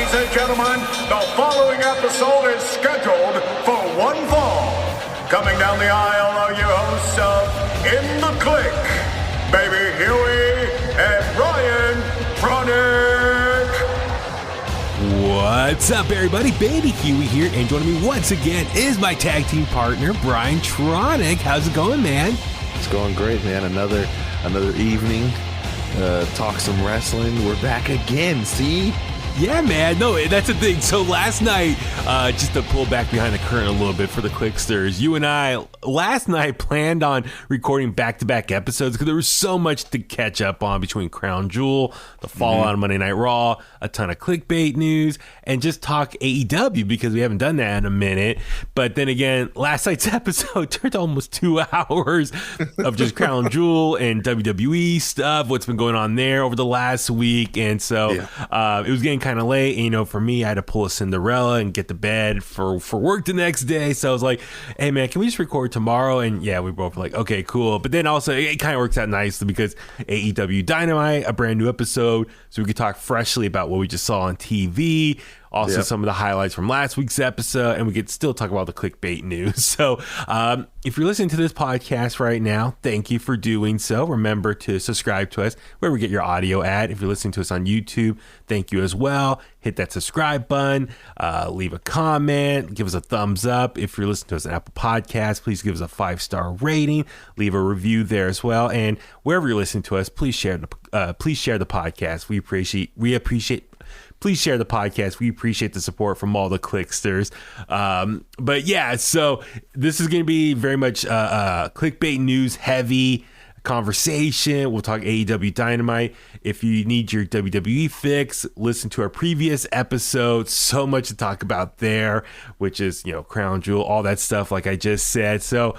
Ladies and gentlemen, the following episode is scheduled for one fall. Coming down the aisle are your hosts of In The Kliq, baby Huey and BrianTronic. What's up, everybody? Baby Huey here, and joining me once again is my tag team partner, BrianTronic. How's it going, man? It's going great, man. Another evening. Talk some wrestling. We're back again, see? Yeah, man. No, that's the thing. So last night, just to pull back behind the curtain a little bit for the Kliqsters, you and I last night planned on recording back-to-back episodes because there was so much to catch up on between Crown Jewel, the fallout on Monday Night Raw, a ton of Kliqbait news, and just talk AEW because we haven't done that in a minute. But then again, last night's episode turned to almost 2 hours of just Crown Jewel and WWE stuff, what's been going on there over the last week. And so it was getting kind of late. And, you know, for me, I had to pull a Cinderella and get to bed for work the next day. So I was like, hey, man, can we just record tomorrow? And yeah, we both were like, okay, cool. But then also it kind of works out nicely because AEW Dynamite, a brand new episode, so we could talk freshly about what we just saw on TV. Also, some of the highlights from last week's episode, and we could still talk about the Kliqbait news. So if you're listening to this podcast right now, thank you for doing so. Remember to subscribe to us where we get your audio at. If you're listening to us on YouTube, thank you as well. Hit that subscribe button, leave a comment, give us a thumbs up. If you're listening to us on Apple Podcasts, please give us a 5-star rating, leave a review there as well. And wherever you're listening to us, please share the podcast. Please share the podcast. We appreciate the support from all the Kliqsters. But yeah, so this is going to be very much Kliqbait news heavy conversation. We'll talk AEW Dynamite. If you need your WWE fix, listen to our previous episode. So much to talk about there, which is, you know, Crown Jewel, all that stuff like I just said. So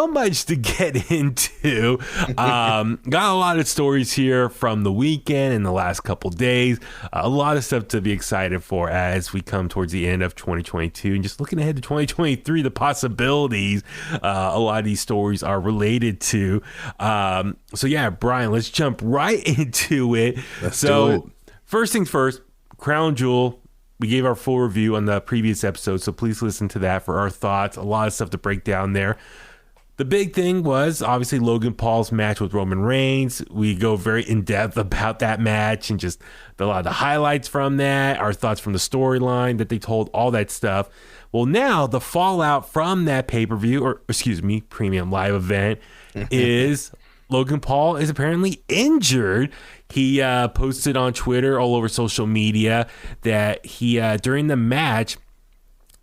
much to get into. Got a lot of stories here from the weekend and the last couple days. A lot of stuff to be excited for as we come towards the end of 2022 and just looking ahead to 2023, the possibilities a lot of these stories are related to. So yeah, Brian, let's jump right into it. Let's do it. First things first, Crown Jewel. We gave our full review on the previous episode, so please listen to that for our thoughts. A lot of stuff to break down there. The big thing was obviously Logan Paul's match with Roman Reigns. We go very in-depth about that match and just a lot of the highlights from that, our thoughts from the storyline that they told, all that stuff. Well, now the fallout from that pay-per-view, or excuse me, premium live event, is Logan Paul is apparently injured. He posted on Twitter, all over social media, that he, during the match,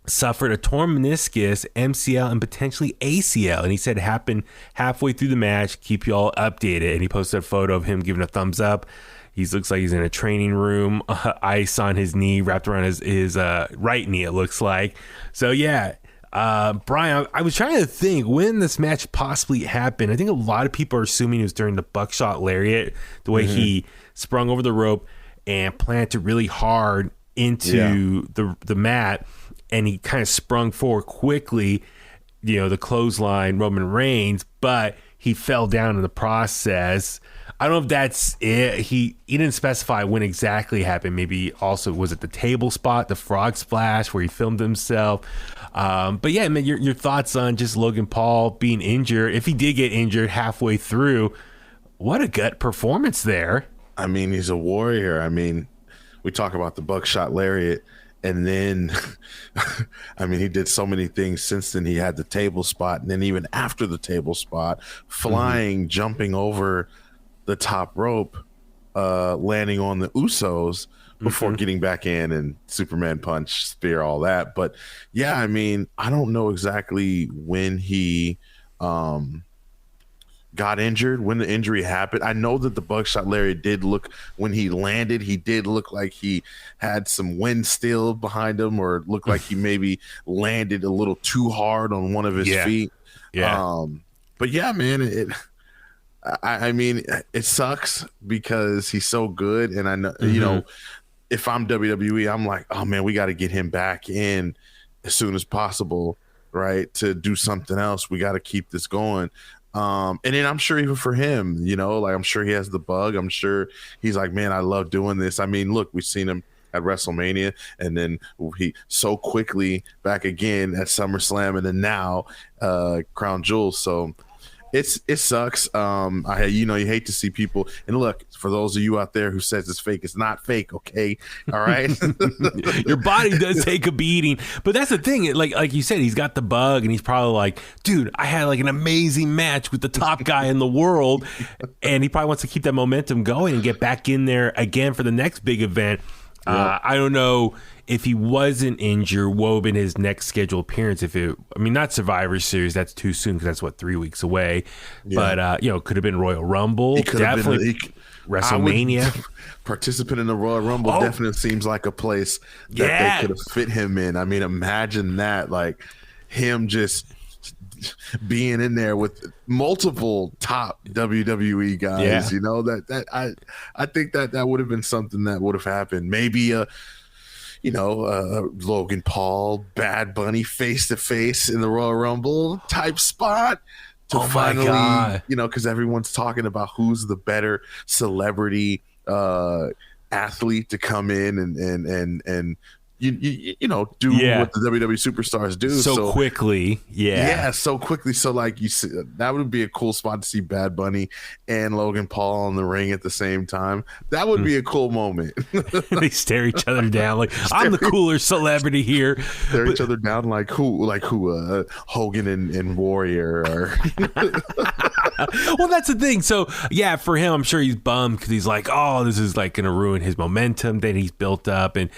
suffered a torn meniscus, MCL, and potentially ACL. And he said it happened halfway through the match. Keep you all updated. And he posted a photo of him giving a thumbs up. He looks like he's in a training room, ice on his knee, wrapped around his right knee, it looks like. So, yeah. Brian, I was trying to think when this match possibly happened. I think a lot of people are assuming it was during the buckshot lariat, the way he sprung over the rope and planted really hard into the mat, and he kind of sprung forward quickly, you know, the clothesline Roman Reigns, but he fell down in the process. I don't know if that's it. He didn't specify when exactly it happened. Maybe also was it the table spot, the frog splash where he filmed himself. But yeah, man, your thoughts on just Logan Paul being injured. If he did get injured halfway through, what a gut performance there. I mean, he's a warrior. I mean, we talk about the buckshot lariat, and then, I mean, he did so many things since then. He had the table spot, and then even after the table spot, flying, jumping over the top rope, landing on the Usos before getting back in and Superman punch, spear, all that. But yeah, I mean, I don't know exactly when he got injured, when the injury happened. I know that the buckshot lariat did look, when he landed, he did look like he had some wind still behind him, or looked like he maybe landed a little too hard on one of his feet. But yeah, man, I mean, it sucks because he's so good, and I know, you know, if I'm WWE, I'm like, oh man, we got to get him back in as soon as possible, right? To do something else. We got to keep this going. And then I'm sure even for him, you know, like I'm sure he has the bug. I'm sure he's like, man, I love doing this. I mean, look, we've seen him at WrestleMania, and then he so quickly back again at SummerSlam, and then now Crown Jewel. So it sucks. You hate to see people. And look, for those of you out there who says it's fake, it's not fake. Okay, all right. Your body does take a beating, but that's the thing. Like you said, he's got the bug, and he's probably like, dude, I had like an amazing match with the top guy in the world, and he probably wants to keep that momentum going and get back in there again for the next big event. I don't know if he wasn't injured, Woven his next scheduled appearance. Not Survivor Series, that's too soon because that's 3 weeks away. Yeah. But could have been Royal Rumble, definitely WrestleMania. Participant in the Royal Rumble definitely seems like a place that they could have fit him in. I mean, imagine that, like him just being in there with multiple top WWE guys. I think that would have been something that would have happened. Maybe Logan Paul, Bad Bunny face to face in the Royal Rumble type spot to finally, because everyone's talking about who's the better celebrity athlete to come in and do what the WWE superstars do so quickly. So quickly. So like you see, that would be a cool spot to see Bad Bunny and Logan Paul in the ring at the same time. That would be a cool moment. They stare each other down like I'm the cooler celebrity here. Stare each other down like who Hogan and Warrior are. Well, that's the thing. So yeah, for him, I'm sure he's bummed because he's like, oh, this is like going to ruin his momentum that he's built up. And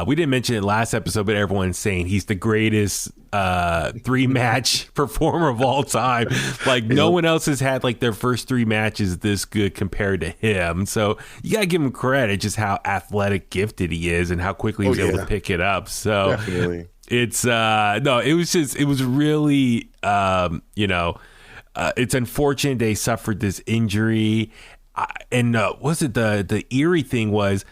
we didn't mention it last episode, but everyone's saying he's the greatest 3-match performer of all time. Like no one else has had like their first 3 matches this good compared to him. So you gotta give him credit just how athletic gifted he is and how quickly he was able to pick it up. So definitely. It's it was really it's unfortunate they suffered this injury. Was it the eerie thing was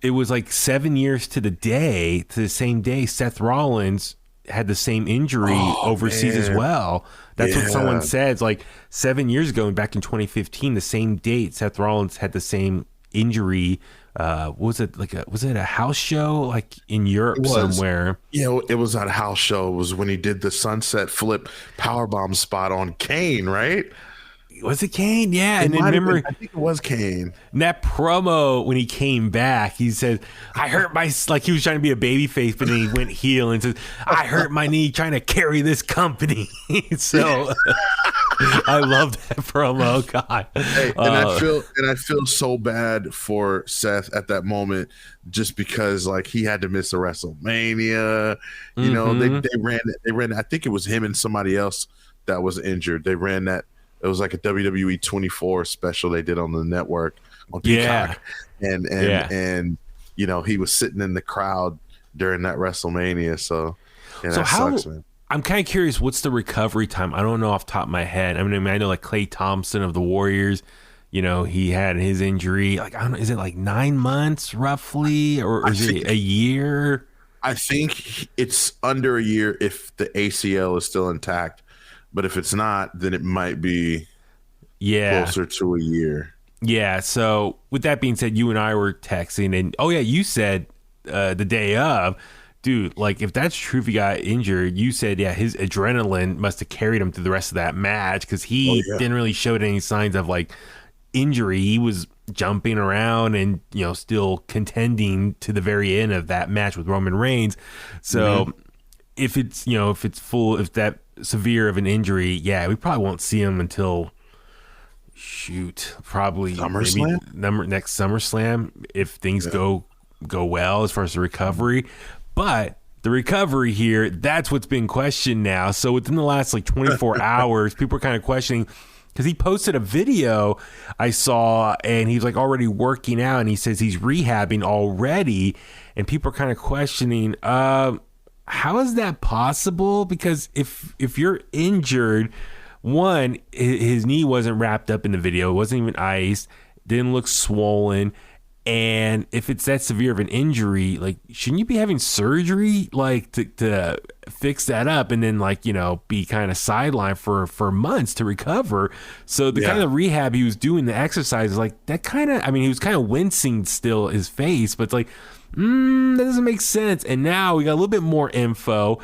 it was like 7 years to the same day Seth Rollins had the same injury overseas as well. That's what someone said. It's like 7 years ago, and back in 2015, the same date, Seth Rollins had the same injury. Was it a house show like in Europe somewhere? Yeah, it was at a house show. It was when he did the sunset flip powerbomb spot on Kane, right? Was it Kane? Yeah. And then remember, I think it was Kane. In that promo, when he came back, he said, I hurt my, like he was trying to be a baby face, but then he went heel and says, I hurt my knee trying to carry this company. So I love that promo. God. Hey, and I feel so bad for Seth at that moment, just because like he had to miss a WrestleMania. They ran, I think it was him and somebody else that was injured. They ran that. It was like a WWE 24 special they did on the network on Peacock. And he was sitting in the crowd during that WrestleMania. So that sucks, man. I'm kind of curious, what's the recovery time? I don't know off the top of my head. I know like Klay Thompson of the Warriors, he had his injury. Like, I don't know, is it like 9 months roughly, or is it a year? I think it's under a year if the ACL is still intact. But if it's not, then it might be closer to a year. Yeah. So with that being said, you and I were texting, and you said the day of, dude, like if that's true, if he got injured, you said, his adrenaline must have carried him through the rest of that match because he didn't really show any signs of like injury. He was jumping around and still contending to the very end of that match with Roman Reigns. So if it's if that severe of an injury, we probably won't see him until probably SummerSlam? Next SummerSlam if things go well as far as the recovery. But the recovery here, that's what's been questioned now. So within the last like 24 hours, people are kind of questioning, because he posted a video I saw and he's like already working out, and he says he's rehabbing already, and people are kind of questioning how is that possible? Because if you're injured, one, his knee wasn't wrapped up in the video. It wasn't even iced. Didn't look swollen. And if it's that severe of an injury, like, shouldn't you be having surgery, like, to fix that up, and then, like, be kind of sidelined for months to recover? So the kind of rehab he was doing, the exercises, like, that kind of, I mean, he was kind of wincing still, his face, but it's like, that doesn't make sense. And now we got a little bit more info.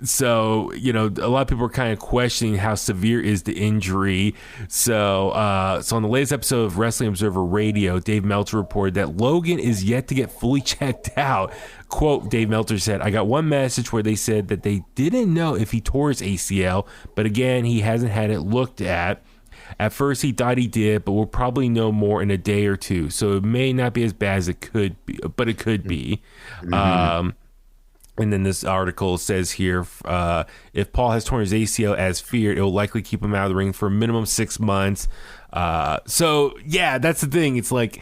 So, a lot of people are kind of questioning how severe is the injury. So on the latest episode of Wrestling Observer Radio, Dave Meltzer reported that Logan is yet to get fully checked out. Quote, Dave Meltzer said, "I got one message where they said that they didn't know if he tore his ACL, but again, he hasn't had it looked at. At first, he thought he did, but we'll probably know more in a day or two. So it may not be as bad as it could be, but it could be." And then this article says here, if Paul has torn his ACL as feared, it will likely keep him out of the ring for a minimum 6 months. So, yeah, that's the thing. It's like,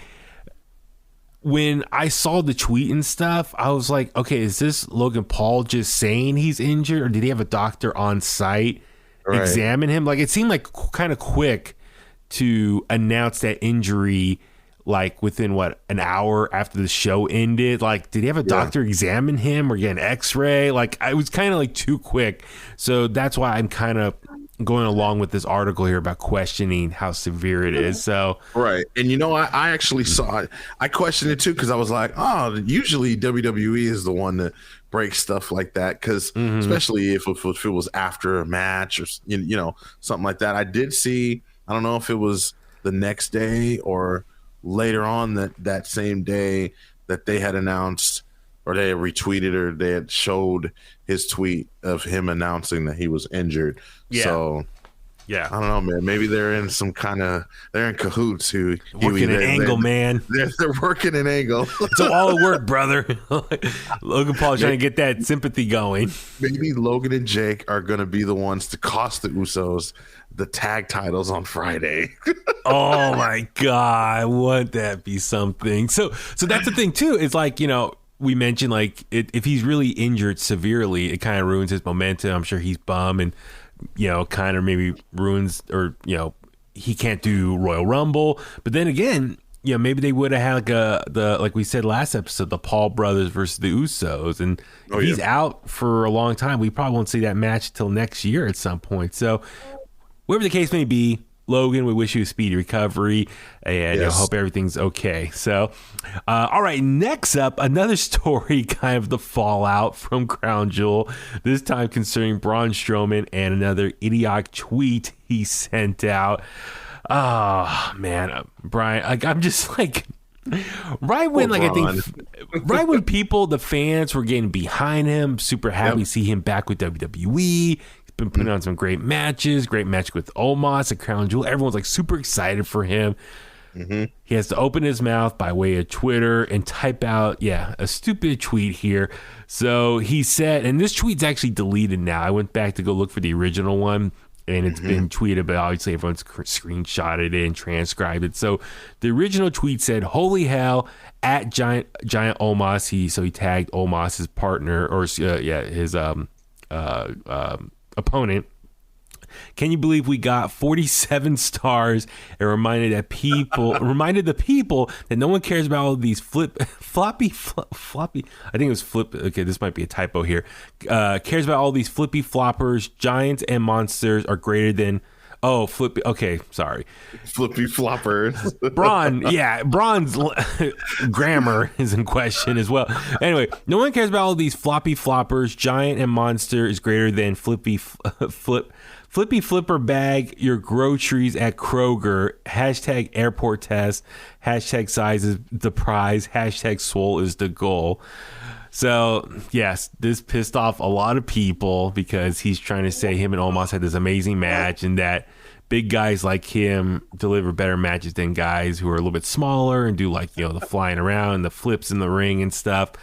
when I saw the tweet and stuff, I was like, okay, is this Logan Paul just saying he's injured, or did he have a doctor on site examine him? Like, it seemed like kind of quick to announce that injury, like within an hour after the show ended. Like, did he have a doctor examine him or get an x-ray? Like, I was kind of like too quick. So that's why I'm kind of going along with this article here about questioning how severe it is. So and I actually saw it. I questioned it too, because I was like, oh, usually WWE is the one that breaks stuff like that, because especially if it was after a match or something like that. I did see, I don't know if it was the next day or later on that same day, that they had announced, or they had retweeted, or they had showed his tweet of him announcing that he was injured. So I don't know, man. Maybe they're in they're in cahoots. Working an angle, man. They're working an angle. It's all work, brother. Logan Paul trying to get that sympathy going. Maybe Logan and Jake are going to be the ones to cost the Usos the tag titles on Friday. Oh my God, wouldn't that be something? So that's the thing too. It's like, we mentioned, like, if he's really injured severely, it kind of ruins his momentum. I'm sure he's bummed, and kind of maybe ruins, or he can't do Royal Rumble. But then again, maybe they would have had like we said last episode, the Paul brothers versus the Usos, and if he's out for a long time, we probably won't see that match till next year at some point. So whatever the case may be, Logan, we wish you a speedy recovery, and I hope everything's okay. So, all right, next up, another story, kind of the fallout from Crown Jewel, this time concerning Braun Strowman and another idiotic tweet he sent out. Oh, man, Brian, I'm just like, right when people, the fans were getting behind him, super happy to see him back with WWE. Been putting on some great matches, great match with Omos at Crown Jewel. Everyone's like super excited for him. He has to open his mouth by way of Twitter and type out, a stupid tweet here. So he said, and this tweet's actually deleted now. I went back to go look for the original one, and it's been tweeted, but obviously everyone's screenshotted it and transcribed it. So the original tweet said, "Holy hell, at Giant Omos." He tagged Omos, his partner, or his opponent. "Can you believe we got 47 stars?" and reminded the people that no one cares about all these floppy. I think it was flip. Okay, this might be a typo here. Cares about all these flippy floppers. Giants and monsters are greater than. Oh, flippy. Okay, sorry. Flippy floppers. Braun's grammar is in question as well. Anyway, no one cares about all these floppy floppers. Giant and monster is greater than flippy flipper bag your groceries at Kroger. Hashtag airport test. Hashtag size is the prize. Hashtag swole is the goal. So, yes, this pissed off a lot of people because he's trying to say him and Omos had this amazing match, and that big guys like him deliver better matches than guys who are a little bit smaller and do, like, the flying around and the flips in the ring and stuff.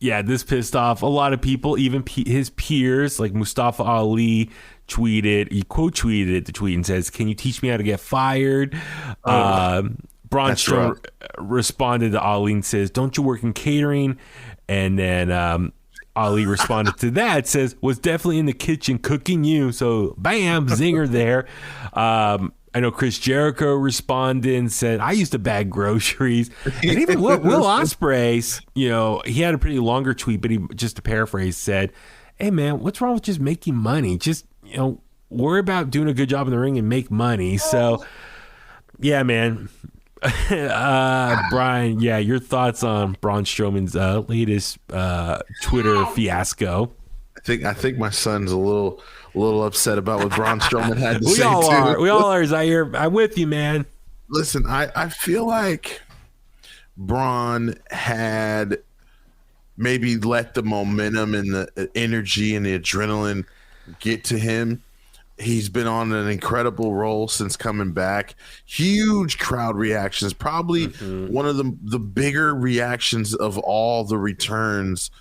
This pissed off a lot of people, even his peers, like Mustafa Ali he quote tweeted the tweet and says, "Can you teach me how to get fired?" Braun Strowman responded to Ali and says, "Don't you work in catering?" And then Ali responded to that, says, "Was definitely in the kitchen cooking you." So bam, zinger there. I know Chris Jericho responded and said, I used to bag groceries. And even Will Ospreay, you know, he had a pretty longer tweet, but he, just to paraphrase, said, hey, man, what's wrong with just making money? Just, you know, worry about doing a good job in the ring and make money. So, yeah, man. Brian, yeah, your thoughts on Braun Strowman's latest Twitter fiasco? I think my son's a little upset about what Braun Strowman had to say too. We all are, Zaire. I'm with you, man. Listen, I feel like Braun had maybe let the momentum and the energy and the adrenaline get to him. He's been on an incredible roll since coming back. Huge crowd reactions, probably one of the bigger reactions of all the returns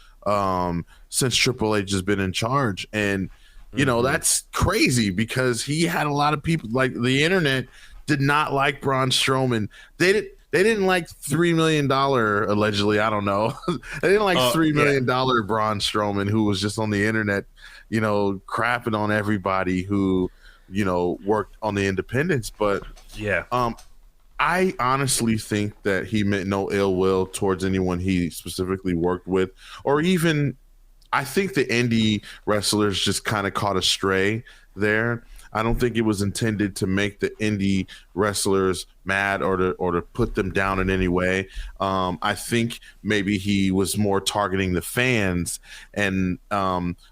since Triple H has been in charge. And, you know, that's crazy because he had a lot of people, like the internet did not like Braun Strowman. They didn't like $3 million, allegedly. I don't know. They didn't like $3 million Braun Strowman, who was just on the internet, you know, crapping on everybody who, you know, worked on the independents. But yeah, I honestly think that he meant no ill will towards anyone he specifically worked with, or even I think the indie wrestlers just kind of caught a stray there. I don't think it was intended to make the indie wrestlers mad or to put them down in any way. I think maybe he was more targeting the fans and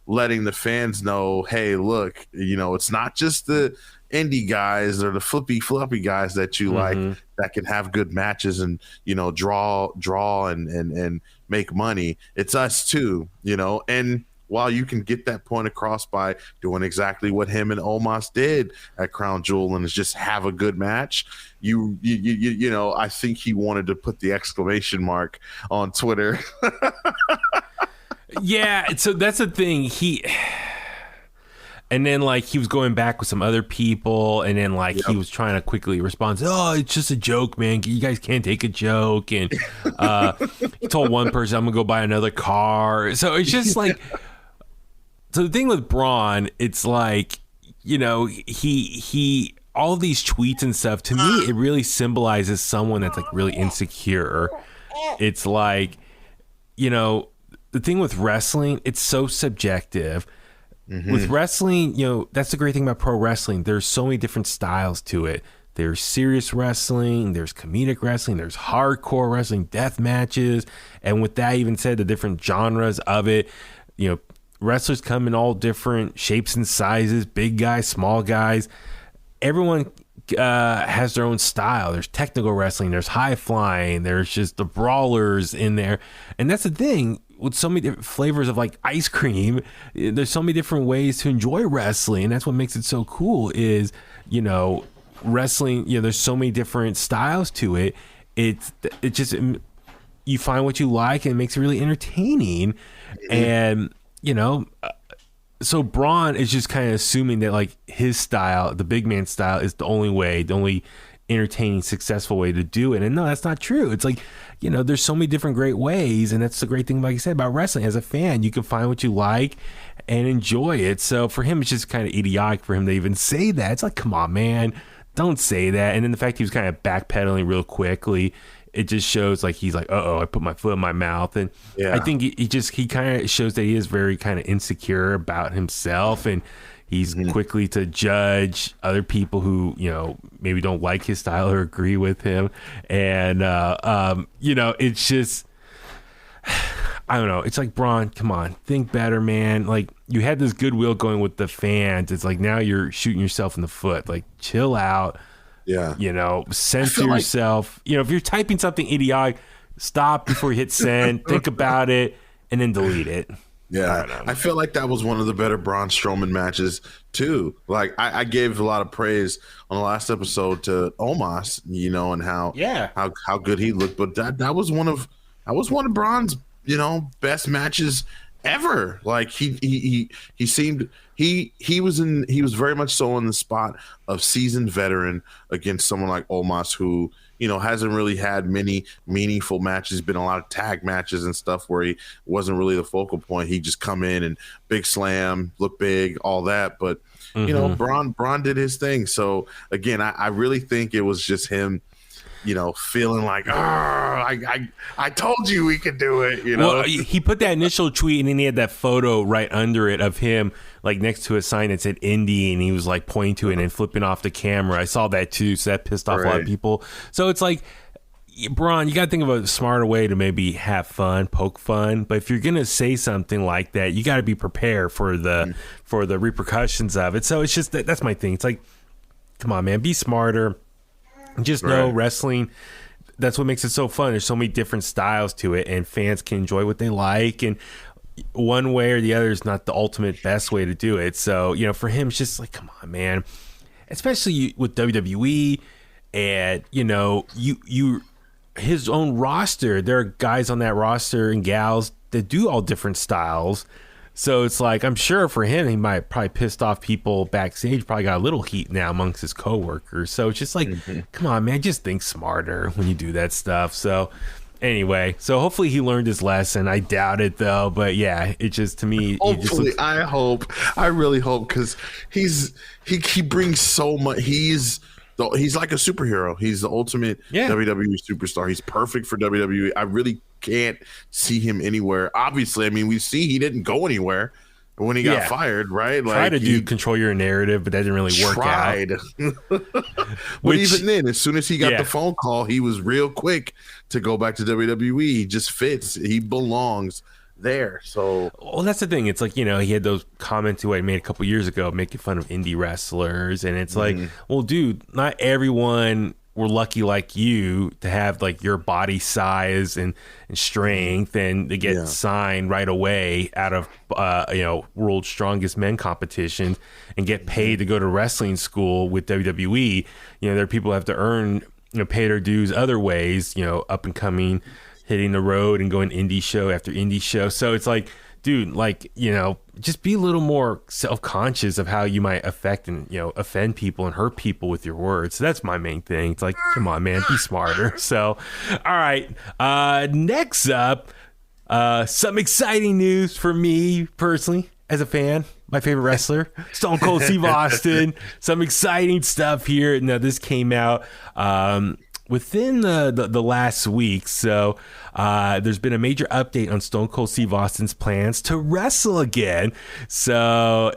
letting the fans know, hey, look, you know, it's not just the indie guys or the floppy guys that you like that can have good matches and, you know, draw and make money. It's us too, you know. And while you can get that point across by doing exactly what him and Omos did at Crown Jewel and is just have a good match, you know, I think he wanted to put the exclamation mark on Twitter. Yeah, so that's the thing. And then, like, he was going back with some other people, and then, like, he was trying to quickly respond, oh, it's just a joke, man. You guys can't take a joke. And he told one person, I'm going to go buy another car. So it's just, like, so the thing with Braun, it's like, you know, he all these tweets and stuff, to me, it really symbolizes someone that's, like, really insecure. It's like, you know, the thing with wrestling, it's so subjective. With wrestling, you know, that's the great thing about pro wrestling. There's so many different styles to it. There's serious wrestling, there's comedic wrestling, there's hardcore wrestling, death matches. And with that even said, the different genres of it, you know, wrestlers come in all different shapes and sizes, big guys, small guys. Everyone has their own style. There's technical wrestling, there's high flying, there's just the brawlers in there. And that's the thing. With so many different flavors of like ice cream, there's so many different ways to enjoy wrestling, and that's what makes it so cool. Is, you know, wrestling, you know, there's so many different styles to it. It just, you find what you like, and it makes it really entertaining. And, you know, so Braun is just kind of assuming that like his style, the big man style, is the only way, the only entertaining, successful way to do it. And no, that's not true. It's like, you know, there's so many different great ways, and that's the great thing, like you said, about wrestling. As a fan, you can find what you like and enjoy it. So for him, it's just kind of idiotic for him to even say that. It's like, come on, man, don't say that. And then the fact he was kind of backpedaling real quickly, it just shows like he's like, I put my foot in my mouth. And I think he kind of shows that he is very kind of insecure about himself, and he's quickly to judge other people who, you know, maybe don't like his style or agree with him. And, you know, it's just, I don't know. It's like, Braun, come on, think better, man. Like, you had this goodwill going with the fans. It's like now you're shooting yourself in the foot. Like, chill out. Yeah. You know, censor yourself. You know, if you're typing something idiotic, stop before you hit send, think about it, and then delete it. Yeah, I feel like that was one of the better Braun Strowman matches too. Like I gave a lot of praise on the last episode to Omos, you know, and how good he looked. But that was one of Braun's, you know, best matches ever. Like he seemed he was very much so in the spot of seasoned veteran against someone like Omos, who, hasn't really had many meaningful matches. Been a lot of tag matches and stuff where he wasn't really the focal point. He just come in and big slam, look big, all that. But Braun did his thing. So again, I really think it was just him, feeling like, I told you we could do it. Well, he put that initial tweet and then he had that photo right under it of him like next to a sign that said indie, and he was like pointing to it and flipping off the camera. I saw that too, so that pissed off a lot of people. So it's like, Braun, you got to think of a smarter way to maybe have fun, poke fun. But if you're gonna say something like that, you got to be prepared for the repercussions of it. So it's just that's my thing. It's like, come on, man, be smarter. Just know wrestling. That's what makes it so fun. There's so many different styles to it, and fans can enjoy what they like. And one way or the other is not the ultimate best way to do it. So for him, it's just like, come on, man. Especially with WWE, and his own roster. There are guys on that roster and gals that do all different styles. So it's like, I'm sure for him, he might probably pissed off people backstage, probably got a little heat now amongst his coworkers. So it's just like, come on, man, just think smarter when you do that stuff. So anyway, so hopefully he learned his lesson. I doubt it though, but yeah, it just, to me, hopefully, I really hope, because he brings so much. He's like a superhero. He's the ultimate WWE superstar. He's perfect for WWE. I really can't see him anywhere. Obviously, I mean, we see he didn't go anywhere when he got fired, right? Tried to control your narrative, but that didn't really work out. But even then, as soon as he got the phone call, he was real quick to go back to WWE. He just fits. He belongs there. So, well, that's the thing. It's like, he had those comments he made a couple years ago making fun of indie wrestlers, and it's like, well, dude, not everyone were lucky like you to have like your body size and strength and to get signed right away out of world's strongest men competitions and get paid to go to wrestling school with WWE. There are people who have to earn pay their dues other ways, up and coming, hitting the road and going indie show after indie show. So it's like, dude, like, just be a little more self-conscious of how you might affect and, offend people and hurt people with your words. So that's my main thing. It's like, come on, man, be smarter. So, all right. Next up, some exciting news for me personally as a fan. My favorite wrestler, Stone Cold Steve Austin. Some exciting stuff here. Now, this came out within the last week. So there's been a major update on Stone Cold Steve Austin's plans to wrestle again. So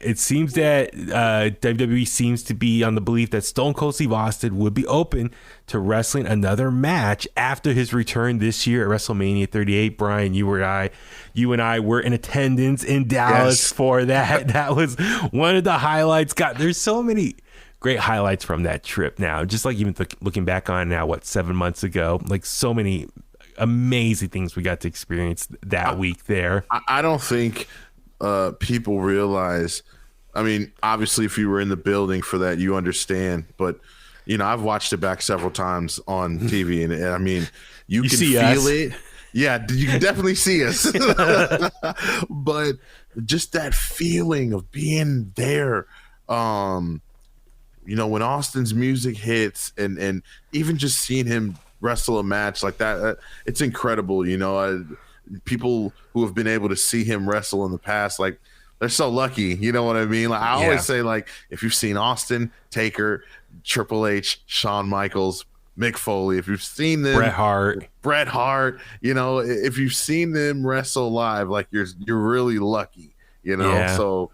it seems that WWE seems to be on the belief that Stone Cold Steve Austin would be open to wrestling another match after his return this year at WrestleMania 38. Brian, you and I were in attendance in Dallas for that. That was one of the highlights. God, there's so many great highlights from that trip now. Just like even looking back on now, 7 months ago, like so many amazing things we got to experience that week there. I don't think people realize, I mean, obviously if you were in the building for that, you understand, but I've watched it back several times on TV and I mean, you can feel us. It. Yeah, you can definitely see us. But just that feeling of being there, when Austin's music hits and even just seeing him wrestle a match like that, it's incredible. People who have been able to see him wrestle in the past, like, they're so lucky. You know what I mean? Like, I always say, like, if you've seen Austin, Taker, Triple H, Shawn Michaels, Mick Foley, if you've seen them, Bret Hart, if you've seen them wrestle live, like, you're really lucky, So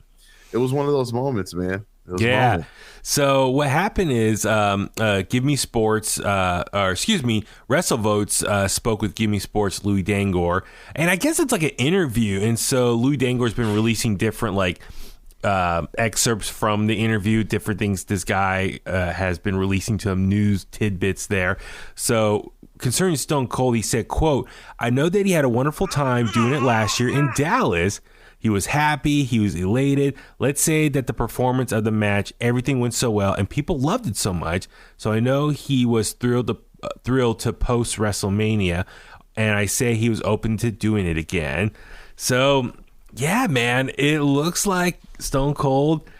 it was one of those moments, man. Yeah. So what happened is, Give Me Sports, WrestleVotes spoke with Give Me Sports Louis Dangoor, and I guess it's like an interview. And so Louis Dangoor's been releasing different excerpts from the interview, different things this guy has been releasing to him, news tidbits there. So concerning Stone Cold, he said, quote, "I know that he had a wonderful time doing it last year in Dallas. He was happy. He was elated. Let's say that the performance of the match, everything went so well and people loved it so much. So I know he was thrilled to post WrestleMania, and I say he was open to doing it again." So yeah, man, it looks like Stone Cold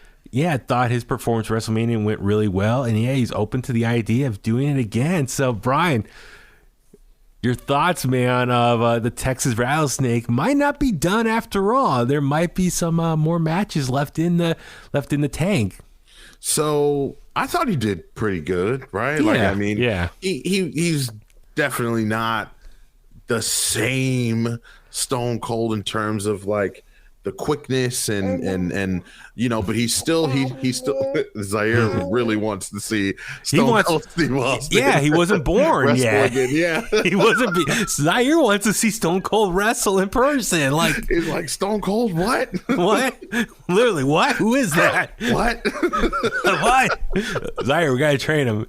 thought his performance at WrestleMania went really well. And he's open to the idea of doing it again. So, Brian, your thoughts, man, of the Texas Rattlesnake might not be done after all. There might be some more matches left in the tank. So I thought he did pretty good, right? He's definitely not the same Stone Cold in terms of like the quickness and but he's still Zaire really wants to see Stone Cold Steve Austin. Yeah, he wasn't born yet. Yeah, he wasn't. Zaire wants to see Stone Cold wrestle in person. Like he's like, Stone Cold, what? What? Literally, what? Who is that? What? What? Zaire, we gotta train him.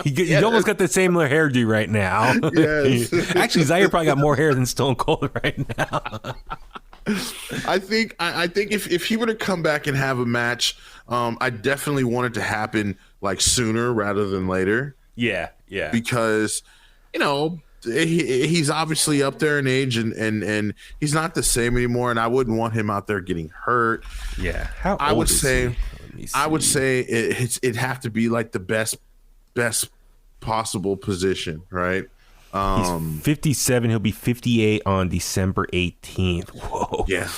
He almost got the same hairdo right now. Yes. Actually, Zaire probably got more hair than Stone Cold right now. I think if he were to come back and have a match, I definitely want it to happen like sooner rather than later. Yeah. Because he's obviously up there in age and he's not the same anymore, and I wouldn't want him out there getting hurt. Yeah. I would say it'd have to be like the best possible position, right? He's 57. He'll be 58 on December 18th. Whoa. Yeah.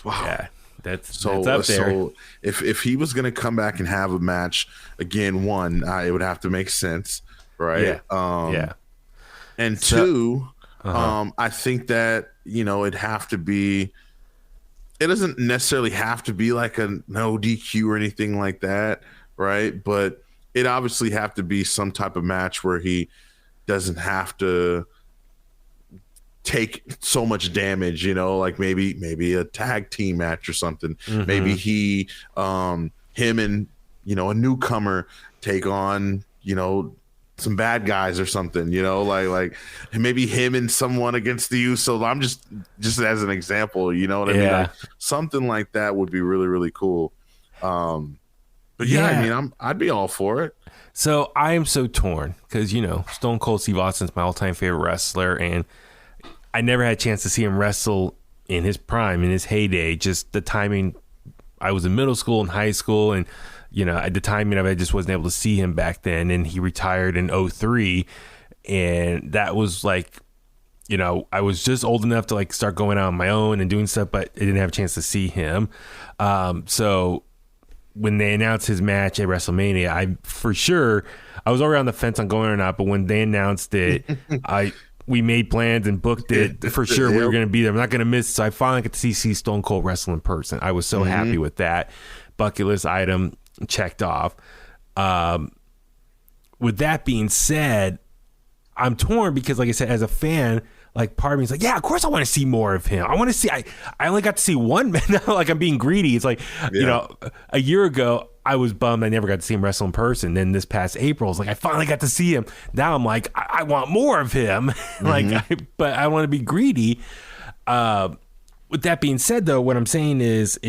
Wow. Yeah. That's up there. So if he was going to come back and have a match again, one, it would have to make sense, right? Yeah. And two, I think that it'd have to be. It doesn't necessarily have to be like a no DQ or anything like that, right? But it obviously have to be some type of match where he doesn't have to take so much damage, like maybe a tag team match or something. Mm-hmm. Maybe him and a newcomer take on some bad guys or something, like maybe him and someone against the Usos. I'm just as an example, you know what I mean? Like, something like that would be really, really cool. But I'd be all for it. So I am so torn because, Stone Cold Steve Austin's my all-time favorite wrestler, and I never had a chance to see him wrestle in his prime, in his heyday. Just the timing, I was in middle school and high school, and, at the timing of it, I just wasn't able to see him back then, and he retired in 2003, and that was like, I was just old enough to like start going out on my own and doing stuff, but I didn't have a chance to see him. So when they announced his match at WrestleMania, I was already on the fence on going or not, but when they announced it, we made plans and booked it for sure. We were going to be there. I'm not going to miss. So I finally got to see Stone Cold wrestle in person. I was so happy with that. Bucket list item checked off. With that being said, I'm torn because, like I said, as a fan, like part of me is like, yeah, of course I want to see more of him. I want to see. I only got to see one. Now, like I'm being greedy. It's like a year ago I was bummed I never got to see him wrestle in person. Then this past April, it's like I finally got to see him. Now I'm like I want more of him. But I want to be greedy. With that being said, though, what I'm saying is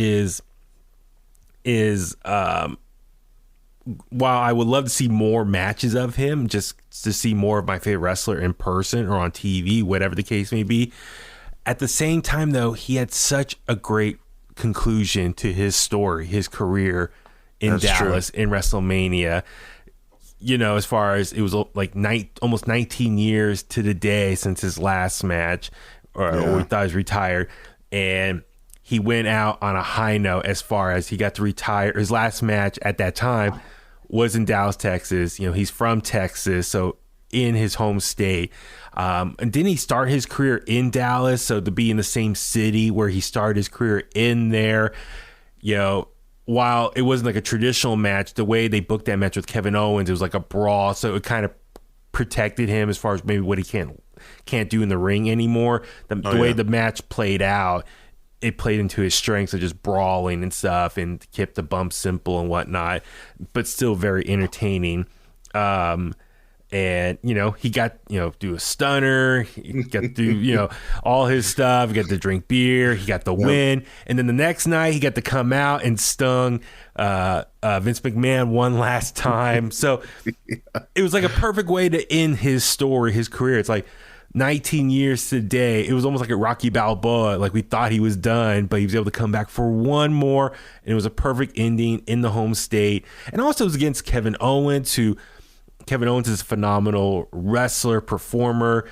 while I would love to see more matches of him, just to see more of my favorite wrestler in person or on TV, whatever the case may be, at the same time, though, he had such a great conclusion to his story, his career in Dallas, in WrestleMania. As far as it was like almost 19 years to the day since his last match, or we thought he was retired. And he went out on a high note as far as he got to retire. His last match at that time was in Dallas, Texas. He's from Texas, so in his home state. And didn't he start his career in Dallas? So to be in the same city where he started his career in there, while it wasn't like a traditional match, the way they booked that match with Kevin Owens, it was like a brawl. So it kind of protected him as far as maybe what he can't do in the ring anymore. The way the match played out, it played into his strengths of just brawling and stuff, and kept the bump simple and whatnot, but still very entertaining. And he got do a stunner, he got to do all his stuff. He got to drink beer, he got the win, and then the next night he got to come out and stung Vince McMahon one last time. So it was like a perfect way to end his story, his career. It's like 19 years today, it was almost like a Rocky Balboa. Like, we thought he was done, but he was able to come back for one more, and it was a perfect ending in the home state. And also it was against Kevin Owens, Kevin Owens is a phenomenal wrestler, performer.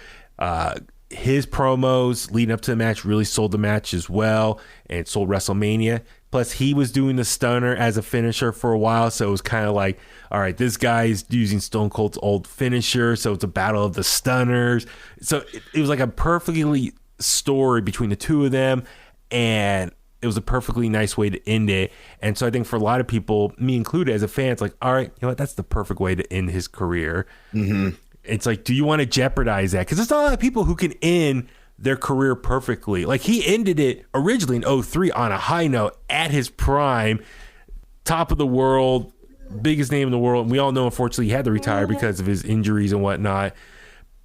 His promos leading up to the match really sold the match as well, and sold WrestleMania. Plus, he was doing the stunner as a finisher for a while, so it was kind of like, all right, this guy is using Stone Cold's old finisher, so it's a battle of the stunners. So it was like a perfectly story between the two of them, and it was a perfectly nice way to end it. And so I think for a lot of people, me included as a fan, it's like, all right, you know what, that's the perfect way to end his career. Mm-hmm. It's like, do you want to jeopardize that? Because there's not a lot of people who can end their career perfectly. Like, he ended it originally in 2003 on a high note at his prime, top of the world, biggest name in the world. And we all know, unfortunately, he had to retire because of his injuries and whatnot.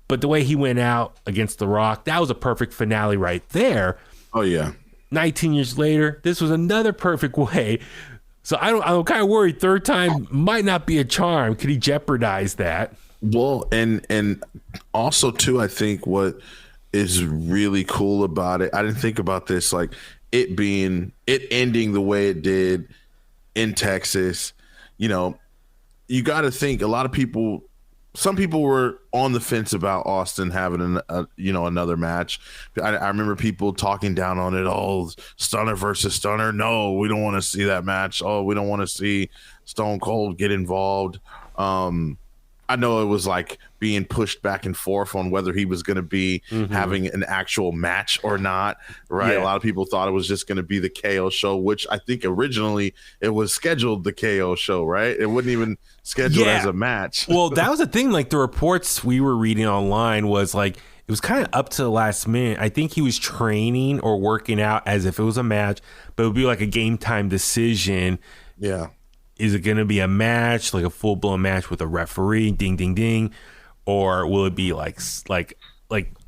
But the way he went out against The Rock, that was a perfect finale right there. Oh, yeah. 19 years later, this was another perfect way. So I'm kind of worried third time might not be a charm. Could he jeopardize that? Well, and also, too, I think what is really cool about it, I didn't think about this, like it ending the way it did in Texas. You know, you got to think a lot of people, some people were on the fence about Austin having another match. I remember people talking down on it. Oh, Stunner versus Stunner. No, we don't want to see that match. Oh, we don't want to see Stone Cold get involved. I know it was like being pushed back and forth on whether he was going to be having an actual match or not, right? Yeah. A lot of people thought it was just going to be the KO show, which I think originally it was scheduled the KO show, right? It wasn't even scheduled as a match. Well, that was the thing. Like, the reports we were reading online was like, it was kind of up to the last minute. I think he was training or working out as if it was a match, but it would be like a game time decision. Yeah. Is it going to be a match, like a full-blown match with a referee, ding, ding, ding? Or will it be like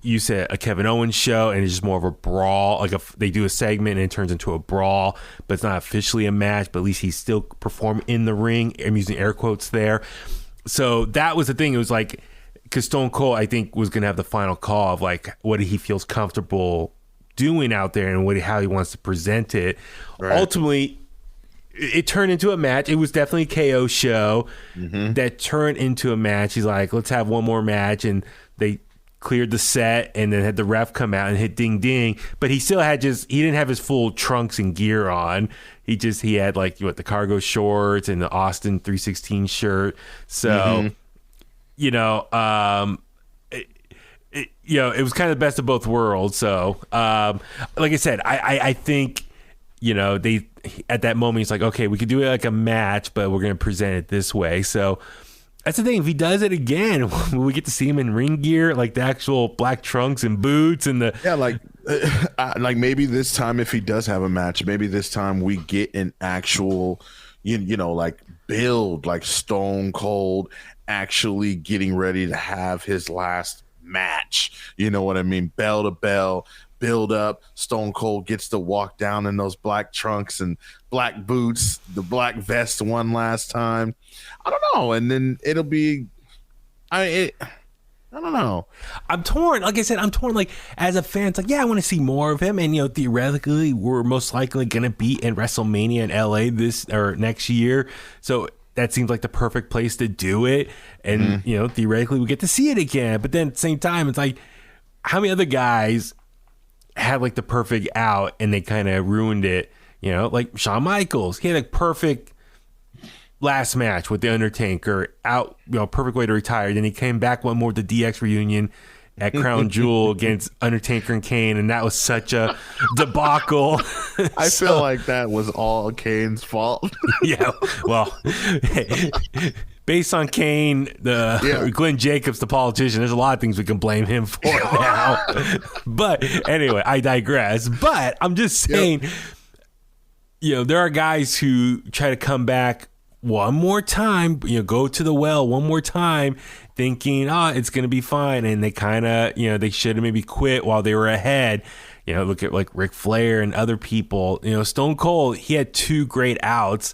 you said, a Kevin Owens show, and it's just more of a brawl? Like, they do a segment and it turns into a brawl, but it's not officially a match, but at least he still perform in the ring. I'm using air quotes there. So that was the thing. It was like, because Stone Cold, I think, was going to have the final call of like what he feels comfortable doing out there and how he wants to present it. Right. Ultimately, it turned into a match. It was definitely a KO show that turned into a match. He's like, let's have one more match. And they cleared the set and then had the ref come out and hit ding, ding. But he still had he didn't have his full trunks and gear on. He had like the cargo shorts and the Austin 316 shirt. So, it was kind of the best of both worlds. So, like I said, I think, they at that moment, he's like, okay, we could do it like a match, but we're going to present it this way. So that's the thing. If he does it again, we get to see him in ring gear, like the actual black trunks and boots and like maybe this time, if he does have a match, maybe this time we get an actual, like build, like Stone Cold actually getting ready to have his last match. You know what I mean? Bell to bell. Build up. Stone Cold gets to walk down in those black trunks and black boots, the black vest one last time. I don't know. And then it'll be, I don't know. I'm torn. Like I said, I'm torn. Like, as a fan, it's like, yeah, I want to see more of him. And, theoretically, we're most likely going to be in WrestleMania in LA this or next year. So that seems like the perfect place to do it. And, theoretically, we get to see it again. But then at the same time, it's like, how many other guys had like the perfect out and they kind of ruined it? Like Shawn Michaels, he had a perfect last match with the Undertaker, out, perfect way to retire. Then he came back one more, the DX reunion at Crown Jewel against Undertaker and Kane, and that was such a debacle. I feel like that was all Kane's fault. Yeah, well, based on Kane, Glenn Jacobs, the politician, there's a lot of things we can blame him for now. But anyway, I digress. But I'm just saying, there are guys who try to come back one more time, go to the well one more time, thinking, it's going to be fine. And they kind of, they should have maybe quit while they were ahead. Look at like Ric Flair and other people. Stone Cold, he had 2 great outs.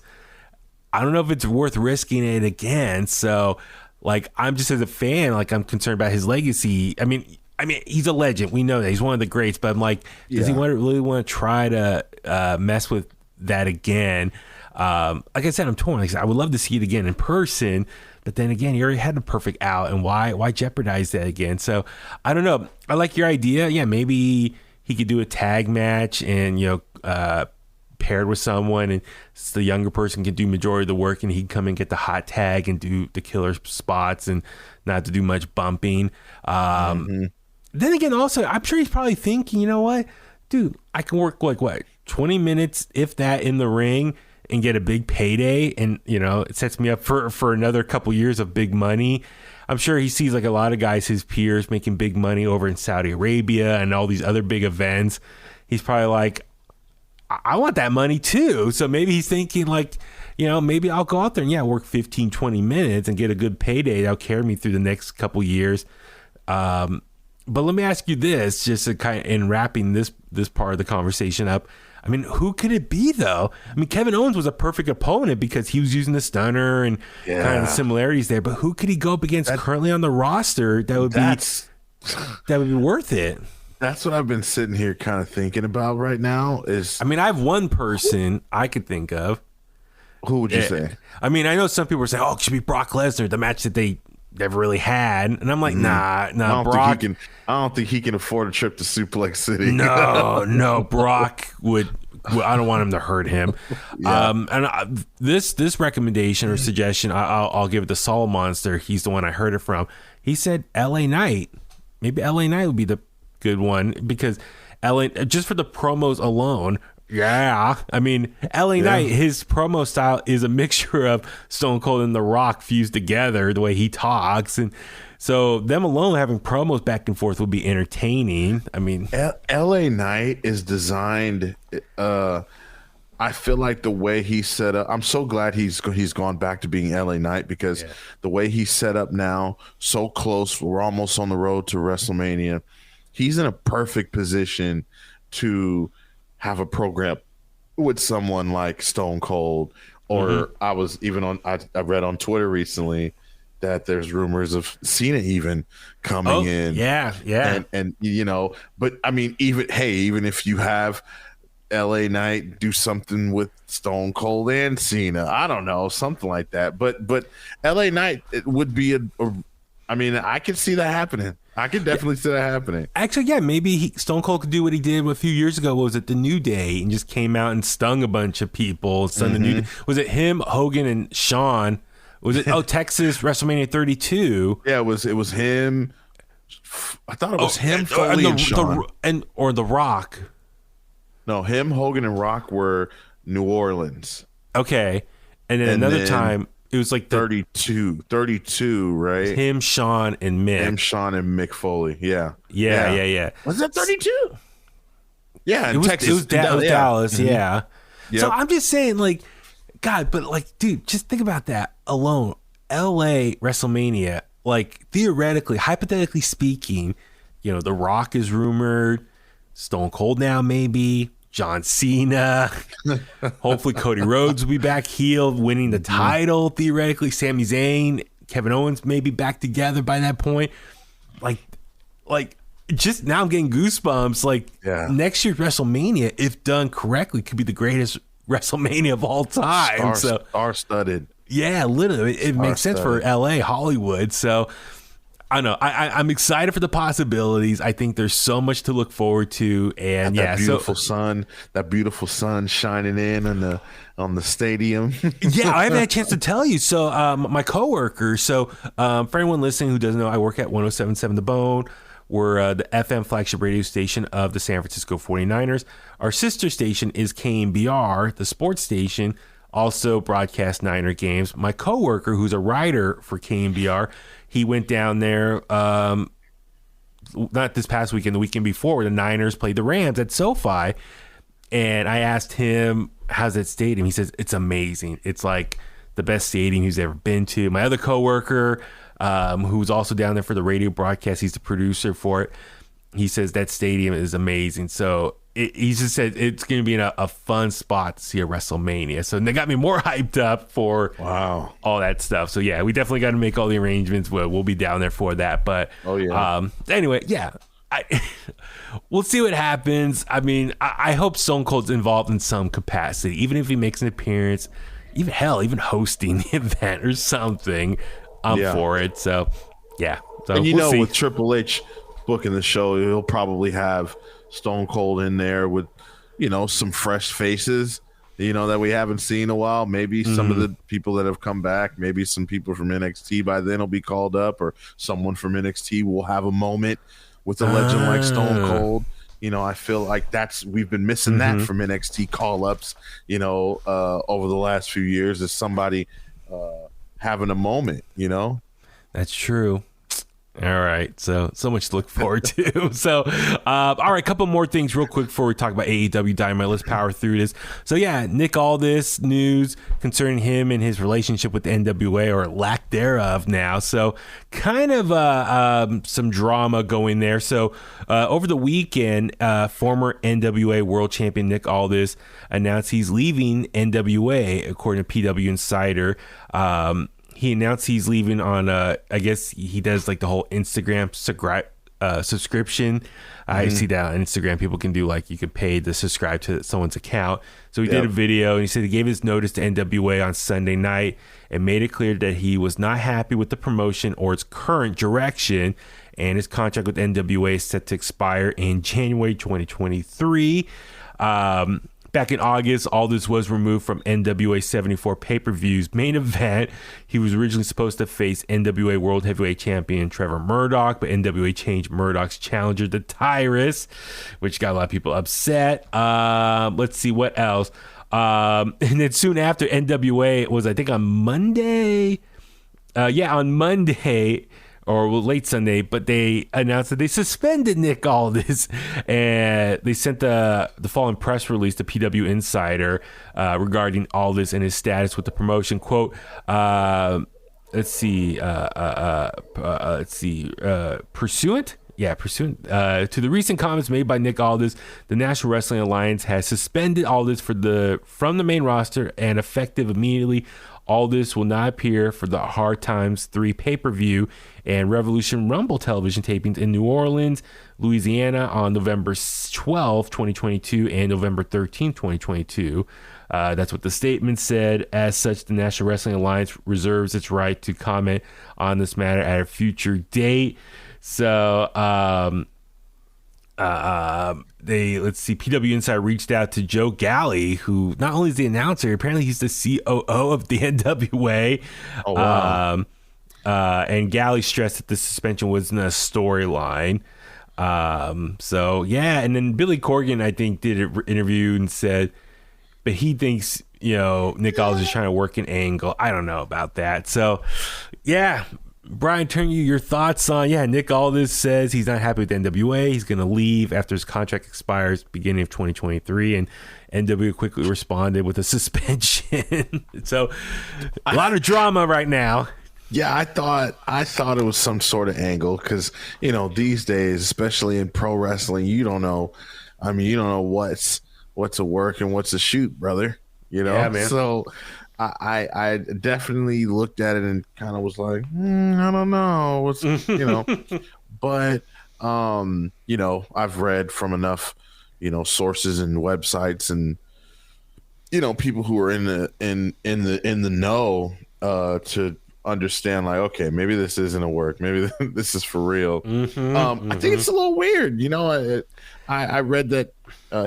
I don't know if it's worth risking it again. So, like, I'm just, as a fan, like, I'm concerned about his legacy. I mean, I mean, he's a legend. We know that. He's one of the greats. But I'm like, does he really want to try to mess with that again? Like I said, I'm torn. Like I would love to see it again in person. But then again, you already had a perfect out. And why jeopardize that again? So I don't know. I like your idea. Yeah, maybe he could do a tag match and, paired with someone, and the younger person can do majority of the work, and he'd come and get the hot tag and do the killer spots and not have to do much bumping. Then again, also, I'm sure he's probably thinking, you know what, dude, I can work 20 minutes, if that, in the ring and get a big payday, and it sets me up for another couple years of big money. I'm sure he sees like a lot of guys, his peers, making big money over in Saudi Arabia and all these other big events. He's probably like, I want that money too. So maybe he's thinking like, maybe I'll go out there and work 15, 20 minutes and get a good payday that'll carry me through the next couple years. But let me ask you this, just to kind of, in wrapping this part of the conversation up. I mean, who could it be though? I mean, Kevin Owens was a perfect opponent because he was using the stunner and kind of the similarities there. But who could he go up against currently on the roster that would be worth it? That's what I've been sitting here kind of thinking about right now is... I mean, I have one person I could think of. Who would you say? I mean, I know some people are saying, it should be Brock Lesnar, the match that they never really had. And I'm like, nah, Brock... I don't think he can afford a trip to Suplex City. No, Brock would... I don't want him to hurt him. This recommendation or suggestion, I'll give it to Soul Monster. He's the one I heard it from. He said LA Knight. Maybe LA Knight would be the good one, because LA, just for the promos alone, I mean, LA Knight, his promo style is a mixture of Stone Cold and The Rock fused together, the way he talks, and so them alone having promos back and forth would be entertaining. I mean, LA Knight is designed, I feel like the way he's set up, I'm so glad he's gone back to being LA Knight, because the way he's set up now, so close, we're almost on the road to WrestleMania. He's in a perfect position to have a program with someone like Stone Cold, or I read on Twitter recently that there's rumors of Cena even coming in. Yeah. And but I mean, even if you have LA Knight do something with Stone Cold and Cena, I don't know, something like that. But LA Knight, it would be I mean, I could see that happening. I could definitely see that happening. Actually, maybe Stone Cold could do what he did a few years ago. Was it the New Day, and just came out and stung a bunch of people? The New Day. Was it him, Hogan, and Shawn? Was it Texas WrestleMania 32? Yeah, it was him. I thought it was him, Foley, and Shawn, or The Rock. No, him, Hogan, and Rock were New Orleans. Okay, and then another time. It was like 32, right? Him, Shawn, and Mick. Mick Foley. Yeah. Was that 32? Yeah, in Texas. It was Dallas. Yeah. Yep. So I'm just saying, like, God, but like, dude, just think about that alone. LA WrestleMania, like, theoretically, hypothetically speaking, The Rock is rumored, Stone Cold now maybe, John Cena. Hopefully Cody Rhodes will be back healed, winning the title, theoretically. Sami Zayn, Kevin Owens may be back together by that point. Like just now I'm getting goosebumps. Like next year's WrestleMania, if done correctly, could be the greatest WrestleMania of all time. Star-studded. Yeah, literally. It makes sense for LA, Hollywood. So I don't know. I'm excited for the possibilities. I think there's so much to look forward to, and that beautiful sun shining in on the stadium. I haven't had a chance to tell you. So my coworker. So for anyone listening who doesn't know, I work at 107.7 The Bone. We're the FM flagship radio station of the San Francisco 49ers. Our sister station is KMBR, the sports station, also broadcast Niner games. My coworker, who's a writer for KMBR, he went down there, not this past weekend, the weekend before, where the Niners played the Rams at SoFi. And I asked him, how's that stadium? He says, it's amazing. It's like the best stadium he's ever been to. My other coworker, who's also down there for the radio broadcast, he's the producer for it. He says that stadium is amazing. So he just said it's going to be in a fun spot to see a WrestleMania. So they got me more hyped up for all that stuff. So yeah, we definitely got to make all the arrangements. We'll be down there for that. But anyway, yeah, we'll see what happens. I mean, I hope Stone Cold's involved in some capacity, even if he makes an appearance, even hosting the event or something. I'm for it. So yeah. So and we'll see. With Triple H booking the show, he'll probably have Stone Cold in there with, some fresh faces, that we haven't seen in a while. Maybe some of the people that have come back, maybe some people from NXT by then will be called up, or someone from NXT will have a moment with a legend like Stone Cold. I feel like we've been missing that from NXT call-ups, over the last few years, is somebody having a moment, That's true. All right, so much to look forward to. So, all right, a couple more things real quick before we talk about AEW Dynamite. Let's power through this. So, yeah, Nick Aldis news concerning him and his relationship with the NWA, or lack thereof now. So, kind of some drama going there. So, over the weekend, former NWA World Champion Nick Aldis announced he's leaving NWA, according to PW Insider. He announced he's leaving on, I guess he does like the whole Instagram subscription. I see that on Instagram. People can do you can pay to subscribe to someone's account. So he did a video, and he said he gave his notice to NWA on Sunday night and made it clear that he was not happy with the promotion or its current direction. And his contract with NWA is set to expire in January 2023. Back in August, Aldis was removed from NWA 74 pay-per-view's main event. He was originally supposed to face NWA World Heavyweight Champion Trevor Murdoch, but NWA changed Murdoch's challenger to Tyrus, which got a lot of people upset. Let's see what else. And then soon after, NWA was, I think, on Monday. On Monday. Or late Sunday, but they announced that they suspended Nick Aldis, and they sent the following press release to PW Insider regarding Aldis and his status with the promotion. Quote, pursuant to the recent comments made by Nick Aldis, the National Wrestling Alliance has suspended Aldis from the main roster, and effective immediately, Aldis will not appear for the Hard Times 3 pay-per-view and Revolution Rumble television tapings in New Orleans, Louisiana on November 12, 2022 and November 13, 2022. That's what the statement said. As such, the National Wrestling Alliance reserves its right to comment on this matter at a future date. So, PW Insider reached out to Joe Galley, who not only is the announcer, apparently he's the COO of the NWA. Oh, wow. And Galley stressed that the suspension wasn't a storyline. And then Billy Corgan, I think, did an interview and said, but he thinks, Nick Aldis is trying to work an angle. I don't know about that. So, yeah. Brian, turn your thoughts on, Nick Aldis says he's not happy with NWA. He's going to leave after his contract expires beginning of 2023, and NWA quickly responded with a suspension. So a lot of drama right now. Yeah, I thought it was some sort of angle because, these days, especially in pro wrestling, you don't know. I mean, you don't know what's a work and what's a shoot, brother. Yeah, man. So I definitely looked at it and kind of was like, I don't know what's, but I've read from enough, sources and websites and, people who are in the know to understand, like, okay, maybe this isn't a work, maybe this is for real. I think it's a little weird. I read that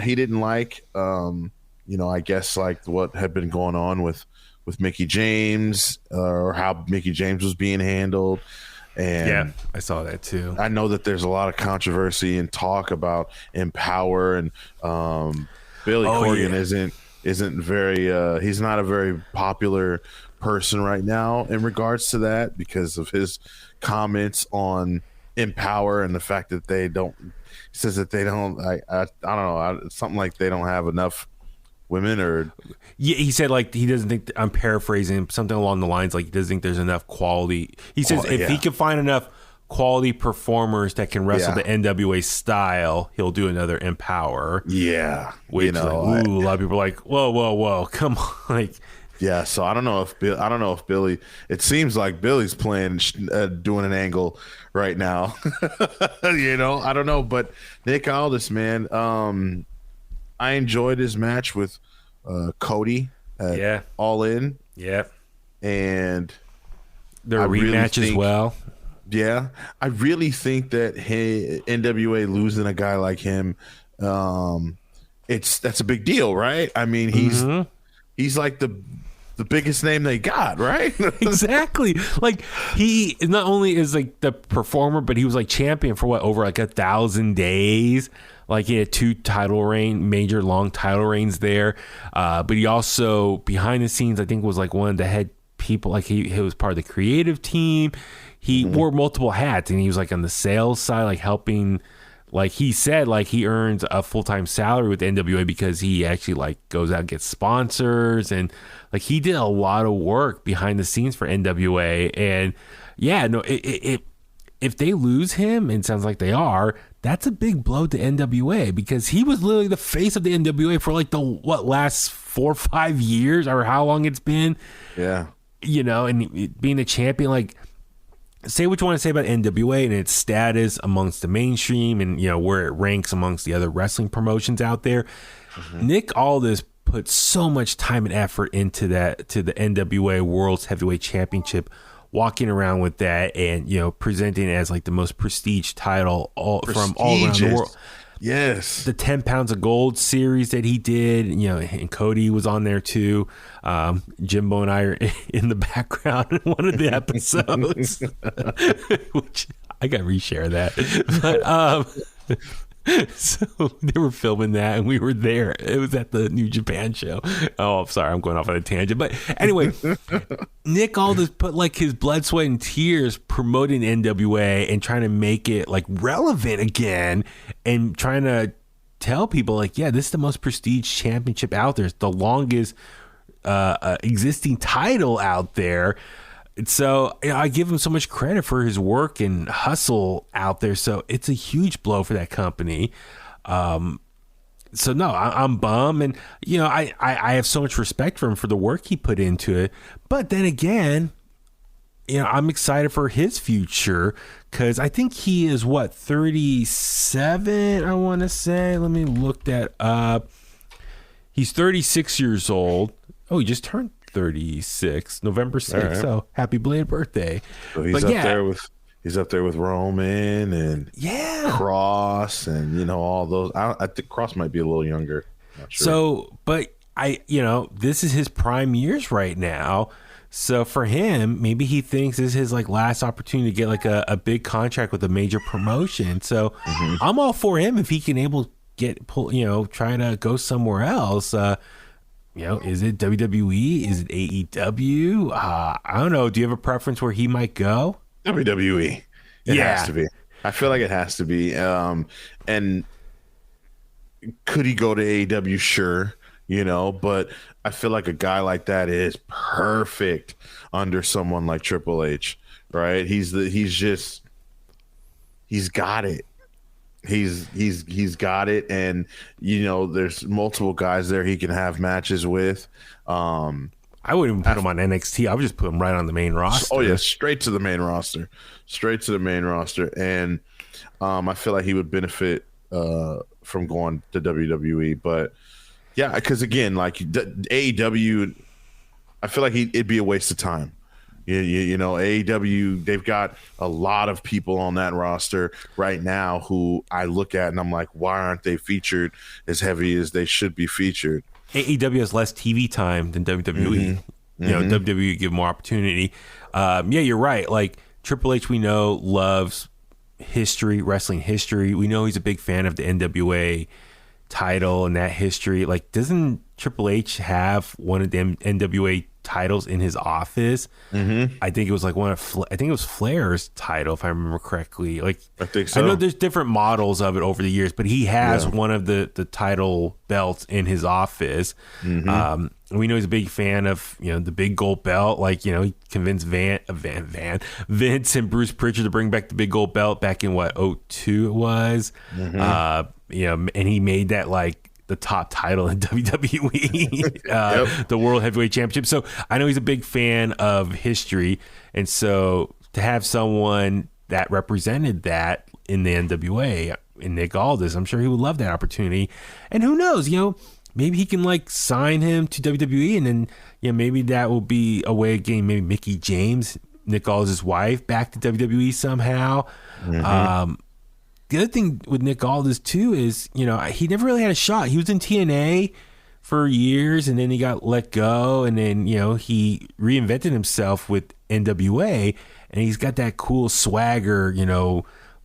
he didn't like, I guess like what had been going on with Mickie James, or how Mickie James was being handled. And yeah, I saw that too. I know that there's a lot of controversy and talk about Empower, and Billy Corgan isn't very he's not a very popular person right now in regards to that because of his comments on Empower and the fact that they don't I don't know, something like they don't have enough women, or he said like he doesn't think, I'm paraphrasing, something along the lines like he doesn't think there's enough quality. He says if he can find enough quality performers that can wrestle the NWA style, he'll do another Empower. Yeah. Which, a lot of people are like, whoa, come on. Like, yeah, so I don't know if Billy. It seems like Billy's playing, doing an angle right now. I don't know, but Nick Aldis, man, I enjoyed his match with Cody. All In. Yeah, and their rematch as well. Yeah, I really think that NWA losing a guy like him, that's a big deal, right? I mean, he's like the biggest name they got, right? Exactly. Like, he not only is like the performer, but he was like champion for over like 1,000 days. Like, he had 2 major long title reigns there. But he also, behind the scenes, I think was like one of the head people. Like, he was part of the creative team. He wore multiple hats, and he was like on the sales side, like helping. Like, he said, like, he earns a full-time salary with NWA because he actually like goes out and gets sponsors, and like he did a lot of work behind the scenes for NWA. And if they lose him, and it sounds like they are, that's a big blow to NWA, because he was literally the face of the NWA for like the last 4 or 5 years, or how long it's been. Yeah, and being the champion, like. Say what you want to say about NWA and its status amongst the mainstream, and where it ranks amongst the other wrestling promotions out there. Nick Aldis put so much time and effort into that, to the NWA World's Heavyweight Championship, walking around with that and presenting it as like the most prestige title from all around the world. Yes, the 10 pounds of gold series that he did, and Cody was on there too. Jimbo and I are in the background in one of the episodes, which I got to reshare that. But so they were filming that, and we were there. It was at the New Japan show. Oh, I'm sorry, I'm going off on a tangent. But anyway, Nick Aldis put like his blood, sweat, and tears promoting NWA and trying to make it like relevant again, and trying to tell people like, yeah, this is the most prestige championship out there. It's the longest existing title out there. So I give him so much credit for his work and hustle out there. So it's a huge blow for that company. So no, I'm bummed, and I have so much respect for him for the work he put into it. But then again, I'm excited for his future, because I think he is 37. I want to say. Let me look that up. He's 36 years old. Oh, he just turned 36, November 6th. Right. So happy belated birthday. So he's up there with Roman and Cross and all those. I think Cross might be a little younger. Not sure. So, but this is his prime years right now. So for him, maybe he thinks this is his like last opportunity to get like a big contract with a major promotion. So I'm all for him if he can try to go somewhere else. Is it WWE? Is it AEW? I don't know. Do you have a preference where he might go? WWE. It has to be. I feel like it has to be. And could he go to AEW? Sure. But I feel like a guy like that is perfect under someone like Triple H, right? He's got it. He's got it, and there's multiple guys there he can have matches with. I wouldn't even put him on NXT. I would just put him right on the main roster. Oh yeah, straight to the main roster, and I feel like he would benefit from going to WWE. But yeah, because again, like AEW, I feel like it'd be a waste of time. AEW, they've got a lot of people on that roster right now who I look at and I'm like, why aren't they featured as heavy as they should be featured? AEW has less TV time than WWE. WWE give more opportunity. You're right. Like Triple H, we know, loves wrestling history. We know he's a big fan of the NWA title and that history. Like, doesn't Triple H have one of them NWA titles in his office. I think it was like I think it was Flair's title, if I remember correctly. Like, I think so. I know there's different models of it over the years, but he has one of the title belts in his office. We know he's a big fan of, you know, the big gold belt. Like, you know, he convinced Vince and Bruce Pritchard to bring back the big gold belt back in what, 2002 it was. You know, and he made that like the top title in WWE, the World Heavyweight Championship. So I know he's a big fan of history, and so to have someone that represented that in the NWA, in Nick Aldis, I'm sure he would love that opportunity. And who knows, you know, maybe he can like sign him to WWE, and then, you know, maybe that will be a way of getting maybe Mickie James, Nick Aldis' wife, back to WWE somehow. The other thing with Nick Aldis too is, you know, he never really had a shot. He was in TNA for years, and then he got let go, and then, you know, he reinvented himself with NWA, and he's got that cool swagger, you know,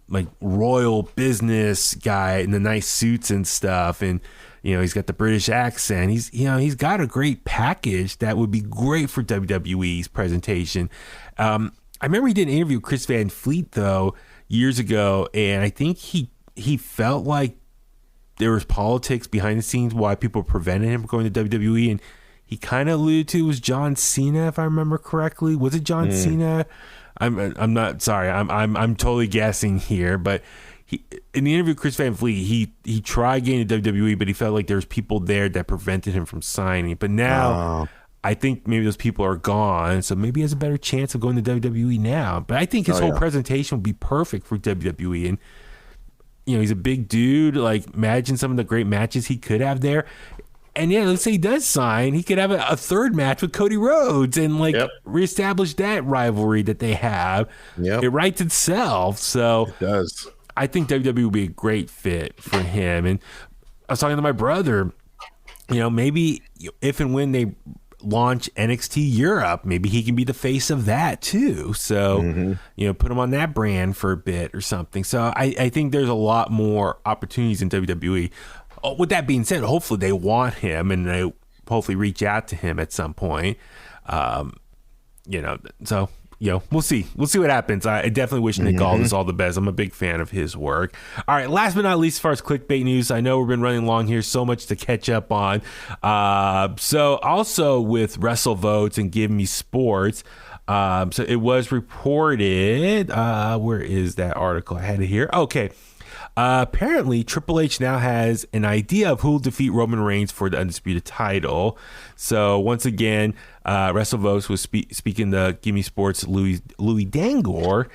like royal business guy in the nice suits and stuff, and, you know, he's got the British accent. He's got a great package that would be great for WWE's presentation. I remember he did an interview with Chris Van Fleet though years ago, and I think he felt like there was politics behind the scenes why people prevented him from going to WWE, and he kind of alluded to it was John Cena, if I remember correctly. Was it John Cena? I'm not sorry. I'm totally guessing here, but in the interview with Chris Van Fleet, he tried getting to WWE, but he felt like there was people there that prevented him from signing. But now I think maybe those people are gone, so maybe he has a better chance of going to WWE now. But I think his whole presentation would be perfect for WWE. And, you know, he's a big dude. Like, imagine some of the great matches he could have there. And yeah, let's say he does sign, he could have a third match with Cody Rhodes and like reestablish that rivalry that they have. It writes itself. So it does. I think WWE would be a great fit for him. And I was talking to my brother, you know, maybe if and when they launch NXT Europe, maybe he can be the face of that too. So, you know, put him on that brand for a bit or something. So I think there's a lot more opportunities in WWE. With that being said, hopefully they want him, and they hopefully reach out to him at some point. You know, so, you know, we'll see. We'll see what happens. I definitely wish Nick Aldis all the best. I'm a big fan of his work. All right, last but not least, as far as clickbait news, I know we've been running long here, so much to catch up on. So also with Wrestle Votes and Give Me Sports, so it was reported, where is that article? I had it here. Okay. Apparently, Triple H now has an idea of who will defeat Roman Reigns for the Undisputed title. So once again, WrestleVotes was speaking to Gimme Sports' Louis Dangor,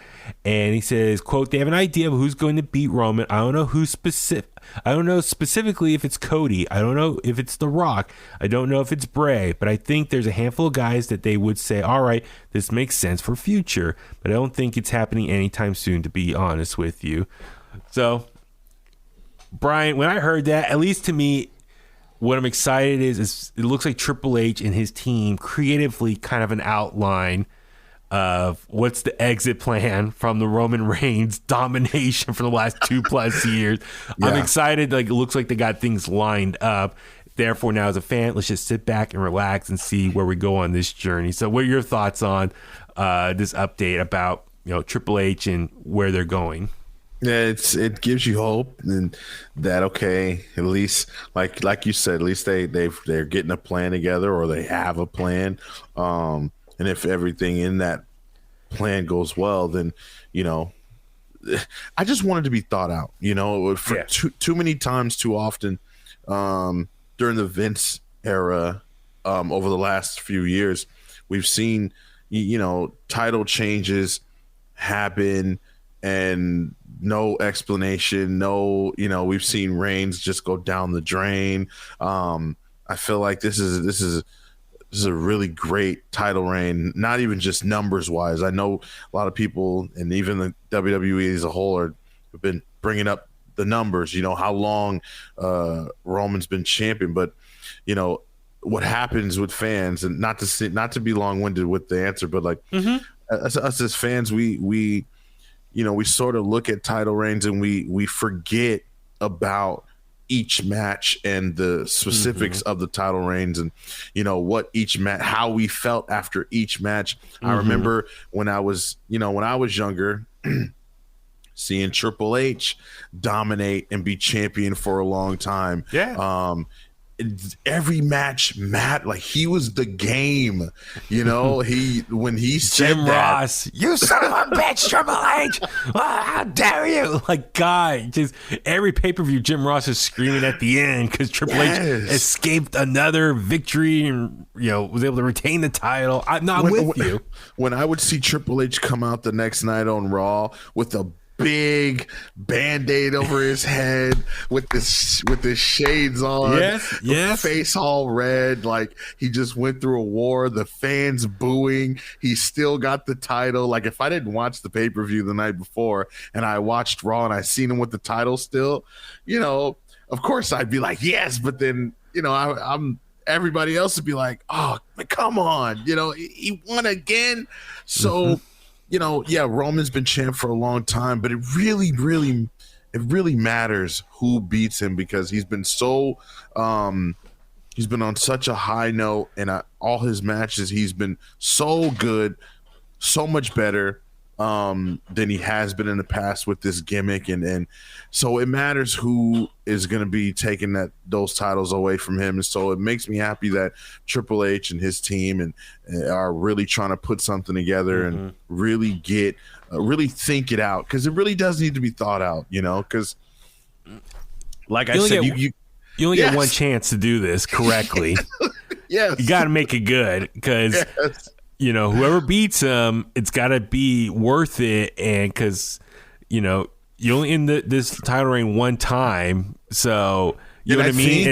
and he says, "quote They have an idea of who's going to beat Roman. I don't know who specific. I don't know specifically if it's Cody. I don't know if it's The Rock. I don't know if it's Bray. But I think there's a handful of guys that they would say, all right, this makes sense for future. But I don't think it's happening anytime soon, to be honest with you." So, Brian, when I heard that, at least to me, what I'm excited is it looks like Triple H and his team creatively kind of an outline of what's the exit plan from the Roman Reigns domination for the last 2+ years. Yeah. I'm excited. Like, it looks like they got things lined up. Therefore, now as a fan, let's just sit back and relax and see where we go on this journey. So what are your thoughts on this update about, you know, Triple H and where they're going? Yeah, it gives you hope, and that okay, at least like you said, at least they're getting a plan together, or they have a plan. And if everything in that plan goes well, then, you know, I just wanted to be thought out. You know, for too many times, too often, during the Vince era, over the last few years, we've seen, you know, title changes happen and no explanation, no, you know, we've seen Reigns just go down the drain. I feel like this is a really great title reign, not even just numbers wise. I know a lot of people, and even the WWE as a whole, have been bringing up the numbers, you know, how long Roman's been champion, but, you know, what happens with fans, and not to be long-winded with the answer, but like us as fans, we you know, we sort of look at title reigns and we forget about each match and the specifics of the title reigns, and what each match, how we felt after each match. I remember when I was younger, seeing Triple H dominate and be champion for a long time. Every match, Matt, like he was the game, when he said Jim Ross, you son of a bitch, Triple H, how dare you? Like, God, just every pay-per-view, Jim Ross is screaming at the end because Triple H escaped another victory and, was able to retain the title. I'm not with you. When I would see Triple H come out the next night on Raw with a big Band-Aid over his head with his shades on, face all red, like he just went through a war, the fans booing, he still got the title. Like, if I didn't watch the pay-per-view the night before and I watched Raw and I seen him with the title still, of course I'd be like, yes, but then I'm everybody else would be like, oh, come on, he won again. So Roman's been champ for a long time, but it really matters who beats him, because he's been he's been on such a high note, and all his matches, he's been so good, so much better than he has been in the past with this gimmick, and so it matters who is going to be taking those titles away from him. And so it makes me happy that Triple H and his team and are really trying to put something together and really really think it out, because it really does need to be thought out, because like I said, you only get one chance to do this correctly. You got to make it good, because whoever beats him, it's got to be worth it. And because, you only in this title reign one time. So, you know what I mean?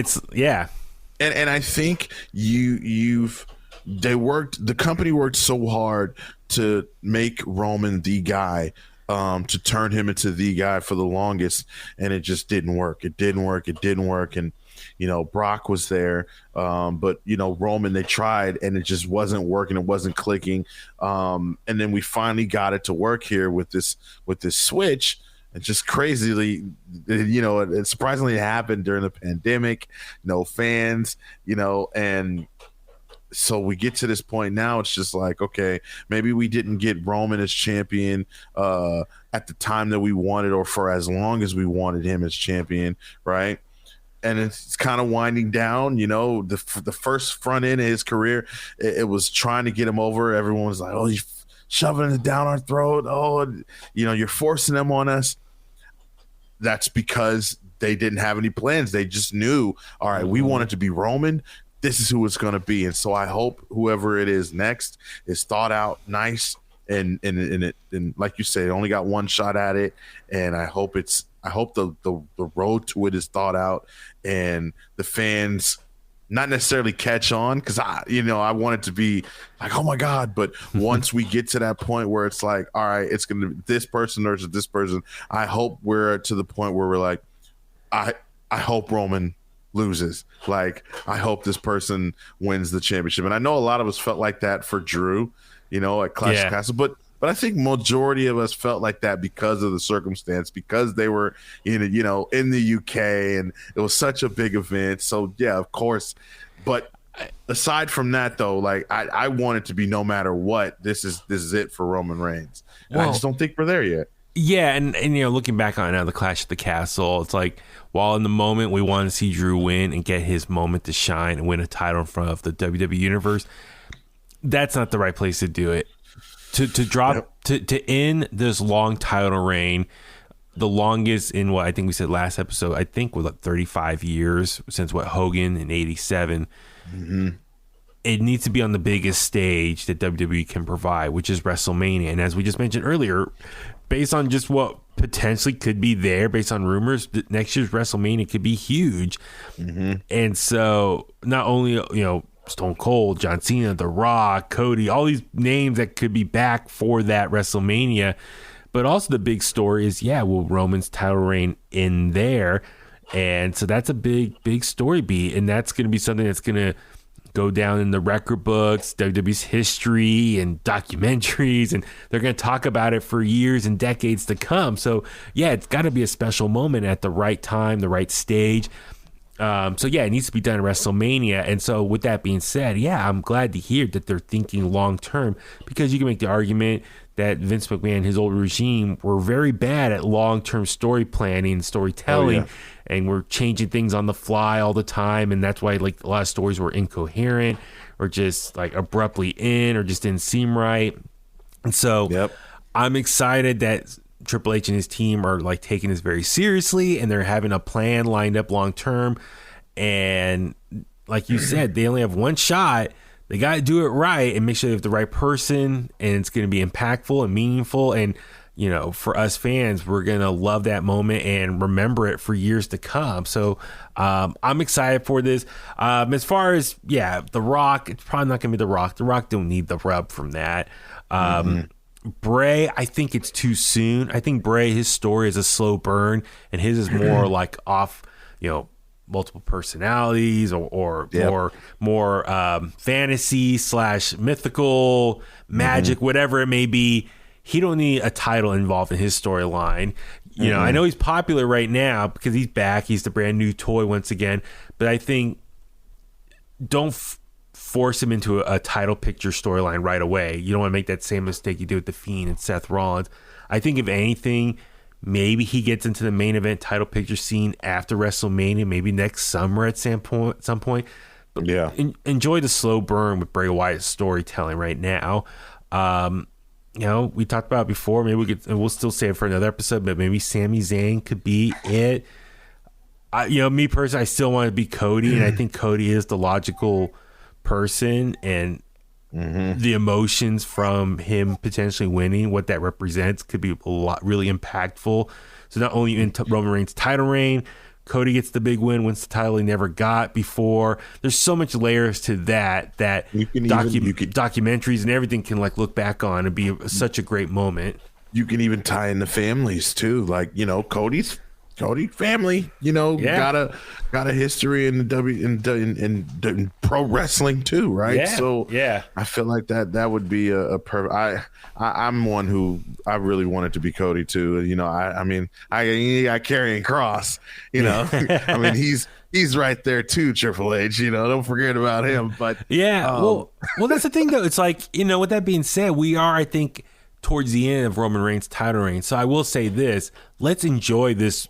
And I think the company worked so hard to make Roman the guy, to turn him into the guy for the longest. And it just didn't work. It didn't work. And, Brock was there, but Roman, they tried and it just wasn't working. It wasn't clicking. And then we finally got it to work here with this switch. And just crazily, it surprisingly happened during the pandemic. No fans, and so we get to this point now. It's just like, okay, maybe we didn't get Roman as champion at the time that we wanted, or for as long as we wanted him as champion, right? And it's kind of winding down, the first front end of his career, it was trying to get him over. Everyone was like, oh, he's shoving it down our throat. Oh, you're forcing them on us. That's because they didn't have any plans. They just knew, all right, we want it to be Roman. This is who it's going to be. And so I hope whoever it is next is thought out nice. And like you said, only got one shot at it. And I hope the road to it is thought out, and the fans not necessarily catch on, because I want it to be like, oh my God. But once we get to that point where it's like, all right, it's going to be this person versus this person, I hope we're to the point where we're like, I hope Roman loses. Like, I hope this person wins the championship. And I know a lot of us felt like that for Drew, at Clash of Castle, but I think majority of us felt like that because of the circumstance, because they were in the UK and it was such a big event. So yeah, of course. But aside from that, though, like I want it to be, no matter what, this is it for Roman Reigns. And I just don't think we're there yet. Yeah, and looking back on the Clash at the Castle, it's like, while in the moment we want to see Drew win and get his moment to shine and win a title in front of the WWE Universe, that's not the right place to do it. To end this long title reign, the longest in what I think we said last episode, I think was like 35 years since Hogan in 87. It needs to be on the biggest stage that WWE can provide, which is WrestleMania. And as we just mentioned earlier, based on just what potentially could be there, based on rumors, next year's WrestleMania could be huge. And so not only, Stone Cold, John Cena, The Rock, Cody, all these names that could be back for that WrestleMania. But also the big story is, will Roman's title reign in there? And so that's a big story beat. And that's going to be something that's going to go down in the record books, WWE's history and documentaries, and they're going to talk about it for years and decades to come. So yeah, it's got to be a special moment at the right time, the right stage. So yeah, it needs to be done at WrestleMania. And so with that being said, yeah, I'm glad to hear that they're thinking long term, because you can make the argument that Vince McMahon and his old regime were very bad at long-term story planning, storytelling, and we're changing things on the fly all the time. And that's why like a lot of stories were incoherent or just like abruptly in or just didn't seem right. And so I'm excited that Triple H and his team are like taking this very seriously, and they're having a plan lined up long-term. And like you said, they only have one shot. They got to do it right and make sure they have the right person, and it's going to be impactful and meaningful. And, you know, for us fans, we're going to love that moment and remember it for years to come. So I'm excited for this. As far as, The Rock, it's probably not going to be The Rock. The Rock don't need the rub from that. Bray, I think it's too soon. I think Bray, his story is a slow burn, and his is more like off, multiple personalities or more fantasy / mythical magic, whatever it may be. He don't need a title involved in his storyline. I know he's popular right now because he's back. He's the brand new toy once again. But I think don't force him into a title picture storyline right away. You don't want to make that same mistake you did with The Fiend and Seth Rollins. I think if anything, maybe he gets into the main event title picture scene after WrestleMania, maybe next summer at some point. But enjoy the slow burn with Bray Wyatt's storytelling right now. We talked about it before. Maybe we'll still save it for another episode, but maybe Sami Zayn could be it. Me personally, I still want to be Cody, and I think Cody is the logical person, and the emotions from him potentially winning, what that represents, could be a lot really impactful. So not only in Roman Reigns' title reign, Cody gets the big win, wins the title he never got before. There's so much layers to that documentaries and everything can like look back on and be such a great moment. You can even tie in the families too, like Cody family, got a history in the in pro wrestling too, right? Yeah. So I feel like that would be a perfect. I'm one who I really wanted to be Cody too. I carry and cross. I mean he's right there too, Triple H. Don't forget about him. But well, that's the thing though. It's like with that being said, we are, I think, towards the end of Roman Reigns' title reign. So I will say this: let's enjoy this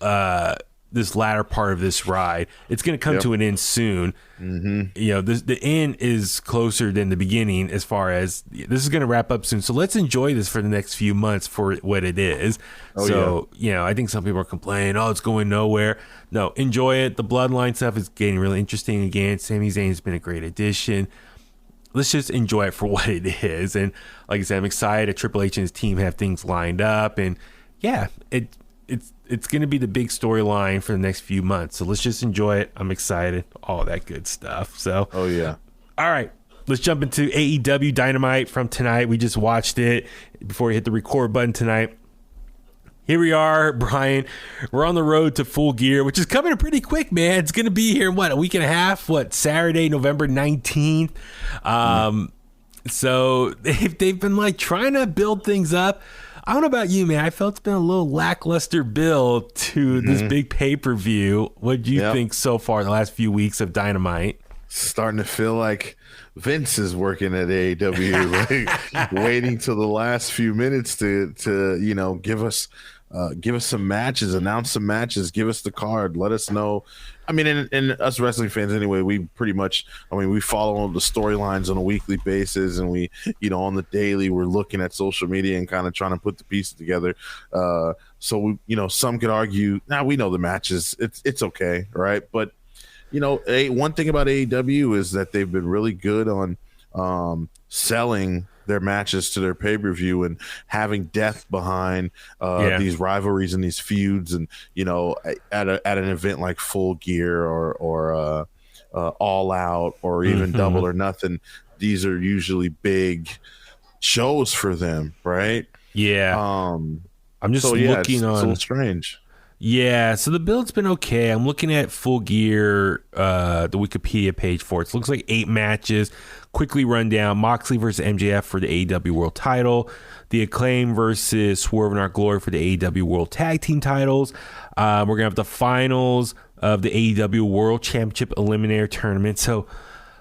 latter part of this ride. It's going to come to an end soon. The end is closer than the beginning, as far as this is going to wrap up soon. So let's enjoy this for the next few months for what it is. I think some people are complaining, it's going nowhere. No, enjoy it. The bloodline stuff is getting really interesting again. Sami Zayn's been a great addition. Let's just enjoy it for what it is. And like I said, I'm excited that Triple H and his team have things lined up, and it's going to be the big storyline for the next few months. So let's just enjoy it. I'm excited. All that good stuff. So, all right. Let's jump into AEW Dynamite from tonight. We just watched it before we hit the record button tonight. Here we are, Brian. We're on the road to Full Gear, which is coming pretty quick, man. It's going to be here in a week and a half? Saturday, November 19th. So they've been like trying to build things up. I don't know about you, man. I felt it's been a little lackluster build to this big pay-per-view. What do you think so far the last few weeks of Dynamite? Starting to feel like Vince is working at AEW, waiting till the last few minutes to give us some matches, announce some matches, give us the card, let us know. I mean, and us wrestling fans anyway, we pretty much, we follow the storylines on a weekly basis, and we, on the daily, we're looking at social media and kind of trying to put the pieces together. So, some could argue, we know the matches, it's okay, right? But, one thing about AEW is that they've been really good on selling their matches to their pay-per-view and having depth behind these rivalries and these feuds, and at an event like Full Gear or All Out or even Double or Nothing, these are usually big shows for them, right? I'm just looking it's on. a little strange. Yeah, so the build's been okay. I'm looking at Full Gear, the Wikipedia page for it. It looks like 8 matches. Quickly run down: Moxley versus MJF for the AEW World Title, The Acclaim versus Swerve and Our Glory for the AEW World Tag Team titles. We're gonna have the finals of the AEW World Championship Eliminator Tournament. So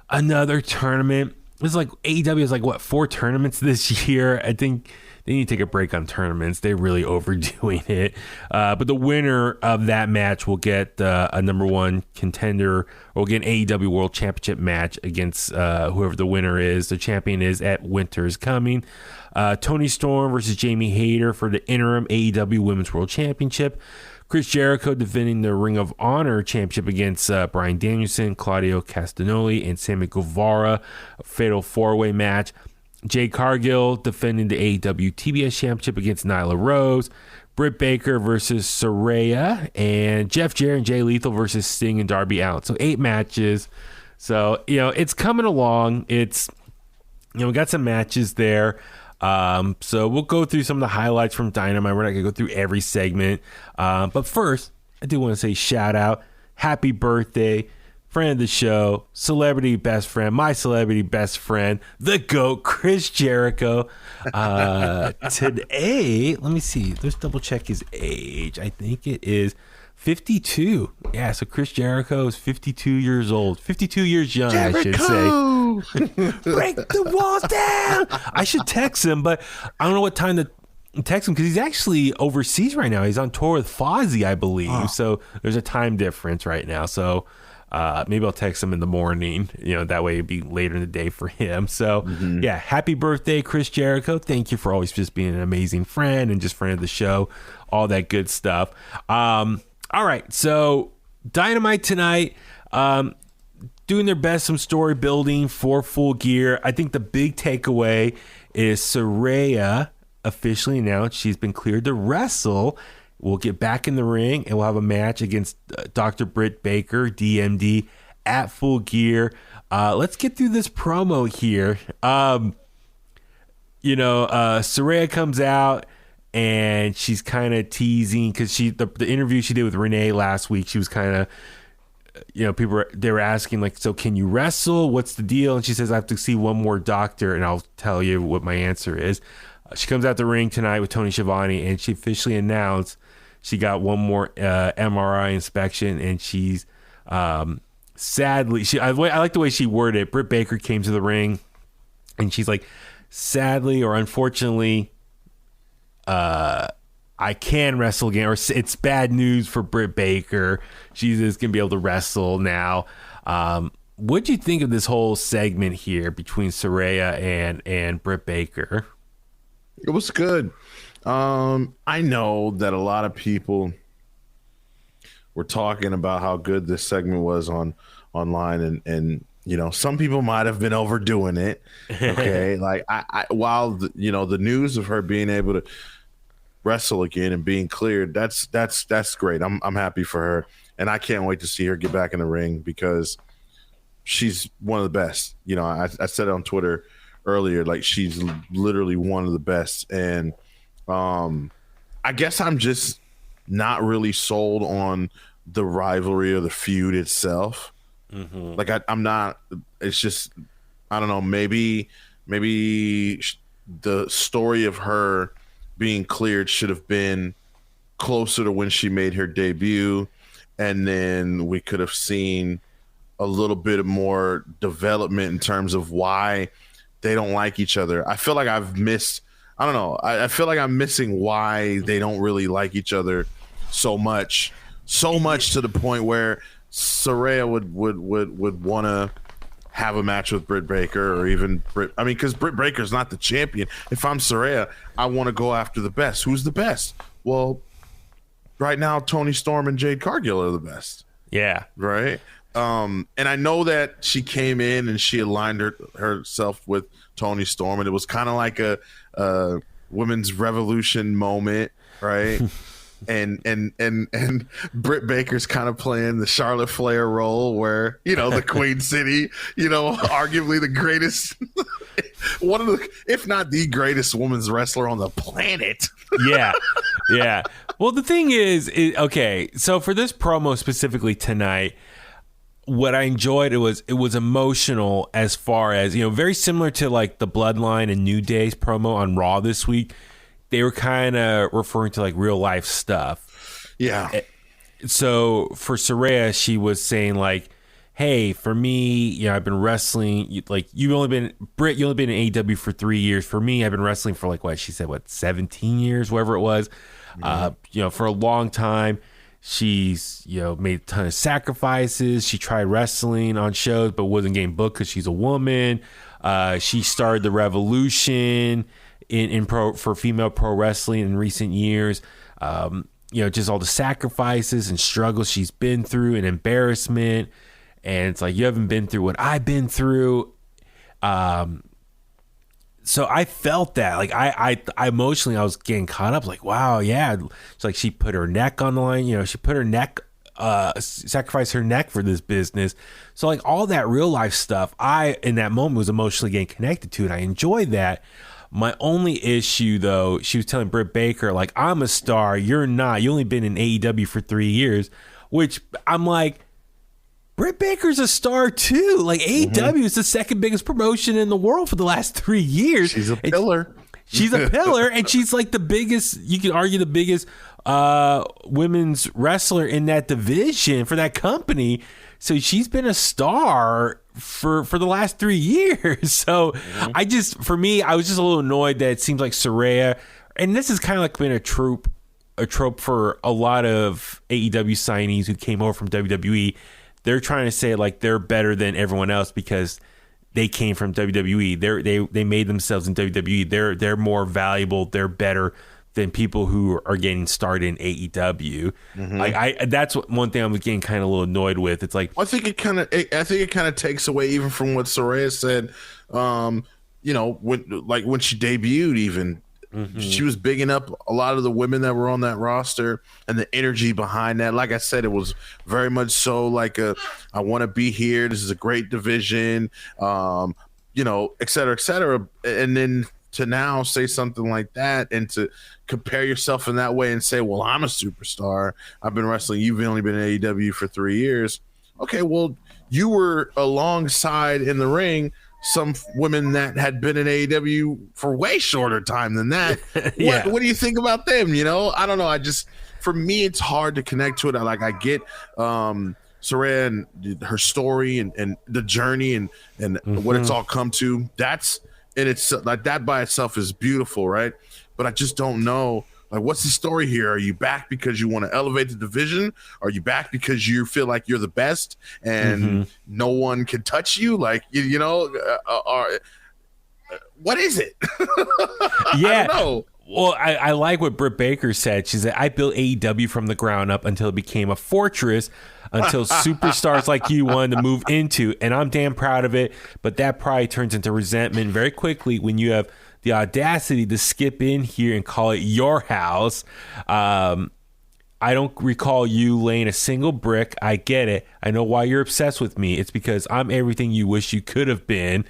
another tournament. It's like AEW is like, what, 4 tournaments this year? I think they need to take a break on tournaments. They're really overdoing it. But the winner of that match will get a number 1 contender, or will get an AEW World Championship match against whoever the winner is. The champion is at Winter's Coming. Tony Storm versus Jamie Hayter for the interim AEW Women's World Championship. Chris Jericho defending the Ring of Honor Championship against Bryan Danielson, Claudio Castagnoli, and Sammy Guevara. A fatal 4-way match. Jade Cargill defending the AEW TBS Championship against Nyla Rose. Britt Baker versus Saraya. And Jeff Jarrett and Jay Lethal versus Sting and Darby Allin. So 8 matches. So, it's coming along. It's, we got some matches there. So we'll go through some of the highlights from Dynamite. We're not going to go through every segment. But first, I do want to say shout out, happy birthday, friend of the show, celebrity best friend, my celebrity best friend, the GOAT, Chris Jericho. Today, let me see. Let's double check his age. I think it is 52. Yeah, so Chris Jericho is 52 years old. 52 years young, Jericho! I should say. Break the walls down. I should text him, but I don't know what time to text him because he's actually overseas right now. He's on tour with Fozzy, I believe. Oh. So there's a time difference right now. So maybe I'll text him in the morning. That way it'd be later in the day for him. So yeah, happy birthday, Chris Jericho. Thank you for always just being an amazing friend and just friend of the show. All that good stuff. All right, so Dynamite tonight. Doing their best, some story building for Full Gear. I think the big takeaway is Saraya officially announced she's been cleared to wrestle. We'll get back in the ring and we'll have a match against Dr. Britt Baker, D.M.D, at Full Gear. Let's get through this promo here. Saraya comes out and she's kind of teasing because the interview she did with Renee last week, she was kind of, they were asking like, so can you wrestle? What's the deal? And she says, I have to see one more doctor and I'll tell you what my answer is. She comes out the ring tonight with Tony Schiavone and she officially announced she got one more MRI inspection, and she's sadly, I like the way she worded it. Britt Baker came to the ring and she's like, sadly or unfortunately, I can wrestle again, or it's bad news for Britt Baker. She's just going to be able to wrestle now. What do you think of this whole segment here between Saraya and Britt Baker? It was good. I know that a lot of people were talking about how good this segment was online, and some people might have been overdoing it. Okay, like while the news of her being able to wrestle again and being cleared, that's great. I'm happy for her, and I can't wait to see her get back in the ring because she's one of the best. I said it on Twitter earlier, like she's literally one of the best, and I guess I'm just not really sold on the rivalry or the feud itself. Mm-hmm. Like I'm not. It's just, I don't know. Maybe the story of her being cleared should have been closer to when she made her debut, and then we could have seen a little bit more development in terms of why they don't like each other. I feel like I've missed. I don't know. I feel like I'm missing why they don't really like each other so much to the point where Saraya would want to have a match with Britt Baker, or even Britt. I mean, because Britt Baker's not the champion. If I'm Saraya, I want to go after the best. Who's the best? Well, right now, Tony Storm and Jade Cargill are the best. Yeah. Right? And I know that she came in and she aligned herself with Tony Storm, and it was kind of like a women's revolution moment, right? and Britt Baker's kind of playing the Charlotte Flair role where, the Queen City, arguably the greatest, one of the, if not the greatest women's wrestler on the planet. Yeah. Well, the thing is, okay, so for this promo specifically tonight, what I enjoyed, it was emotional as far as, very similar to like the Bloodline and New Day's promo on Raw this week. They were kind of referring to like real life stuff. Yeah. So for Saraya, she was saying like, hey, for me, I've been wrestling. Like you've only been in AEW for 3 years. For me, I've been wrestling for like 17 years, whatever it was. For a long time. She's made a ton of sacrifices. She tried wrestling on shows, but wasn't getting booked because she's a woman. She started the revolution for female pro wrestling in recent years. Just all the sacrifices and struggles she's been through and embarrassment. And it's like, you haven't been through what I've been through. So I felt that, like, I emotionally, I was getting caught up, like, wow, yeah. It's like she put her neck on the line, she put her neck, sacrificed her neck for this business. So like all that real life stuff, in that moment was emotionally getting connected to it. I enjoyed that. My only issue though, she was telling Britt Baker, like, I'm a star, you're not. You only been in AEW for 3 years, which I'm like, Britt Baker's a star too. Like AEW is the second biggest promotion in the world for the last 3 years. She's a pillar. She's a pillar, and she's like the biggest, you can argue the biggest women's wrestler in that division for that company. So she's been a star for the last 3 years. So I was just a little annoyed that it seems like Saraya, and this has kind of like been a trope for a lot of AEW signees who came over from WWE. They're trying to say like they're better than everyone else because they came from WWE. They made themselves in WWE. They're more valuable. They're better than people who are getting started in AEW. Like that's one thing I'm getting kind of a little annoyed with. It's like, I think it kind of takes away even from what Saraya said. When she debuted, even. She was bigging up a lot of the women that were on that roster and the energy behind that. Like I said, it was very much so like I want to be here. This is a great division, et cetera, et cetera. And then to now say something like that and to compare yourself in that way and say, well, I'm a superstar. I've been wrestling. You've only been in AEW for 3 years. Okay, well, you were alongside in the ring some women that had been in AEW for way shorter time than that. Yeah. What do you think about them? I don't know. For me, it's hard to connect to it. I get Saraya and her story and the journey and what it's all come to. It's like that by itself is beautiful, right? But I just don't know. Like, what's the story here? Are you back because you want to elevate the division? Are you back because you feel like you're the best and no one can touch you? Like, what is it? Yeah. I don't know. Well, I like what Britt Baker said. She said, I built AEW from the ground up until it became a fortress, until superstars like you wanted to move into. And I'm damn proud of it. But that probably turns into resentment very quickly when you have the audacity to skip in here and call it your house. I don't recall you laying a single brick. I get it. I know why you're obsessed with me. It's because I'm everything you wish you could have been.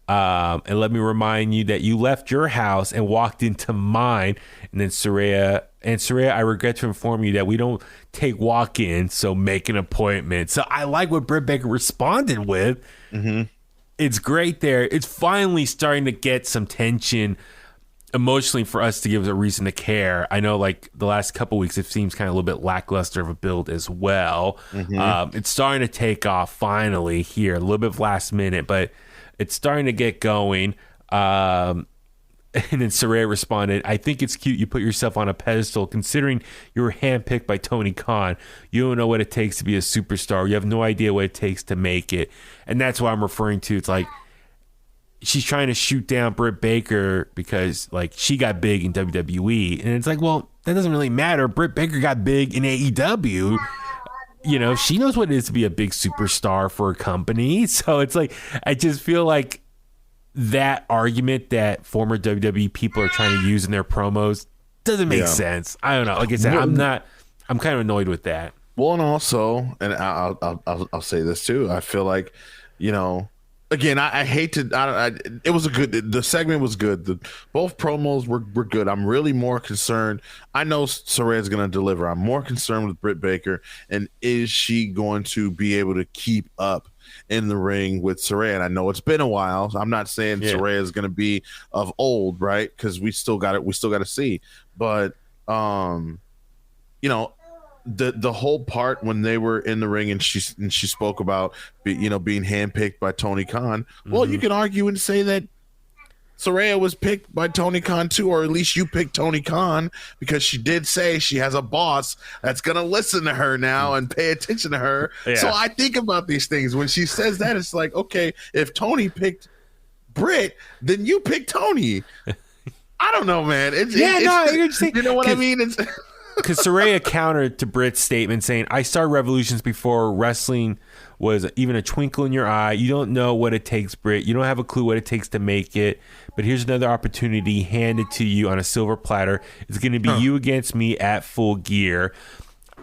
And let me remind you that you left your house and walked into mine. And then Saraya, I regret to inform you that we don't take walk-ins, so make an appointment. So I like what Britt Baker responded with. It's great there. It's finally starting to get some tension emotionally for us to give us a reason to care. I know like the last couple weeks, it seems kind of a little bit lackluster of a build as well. It's starting to take off finally here, a little bit of last minute, but it's starting to get going. And then Saraya responded, I think it's cute you put yourself on a pedestal considering you were handpicked by Tony Khan. You don't know what it takes to be a superstar. You have no idea what it takes to make it. And that's what I'm referring to. It's like she's trying to shoot down Britt Baker because like she got big in WWE. And it's like, well, that doesn't really matter. Britt Baker got big in AEW. She knows what it is to be a big superstar for a company. So it's like, I just feel like that argument that former WWE people are trying to use in their promos doesn't make sense. I don't know. Like I said, I'm kind of annoyed with that. Well, and also, and I'll say this too. I feel like, again, I hate to. It was a good. The segment was good. Both promos were good. I'm really more concerned. I know Saraya's going to deliver. I'm more concerned with Britt Baker, and is she going to be able to keep up in the ring with Saraya? And I know it's been a while. I'm not saying Saraya is going to be of old, right? Because we still got it. We still got to see. But you know, the whole part when they were in the ring and she spoke about being handpicked by Tony Khan. Well, you can argue and say that Saraya was picked by Tony Khan too, or at least you picked Tony Khan, because she did say she has a boss that's gonna listen to her now and pay attention to her. Yeah. So I think about these things when she says that. It's like, okay, if Tony picked Britt, then you picked Tony. I don't know, man. You know what I mean? It's because Saraya countered to Britt's statement saying, I started Revolutions before wrestling was even a twinkle in your eye. You don't know what it takes, Britt. You don't have a clue what it takes to make it. But here's another opportunity handed to you on a silver platter. It's going to be you against me at Full Gear.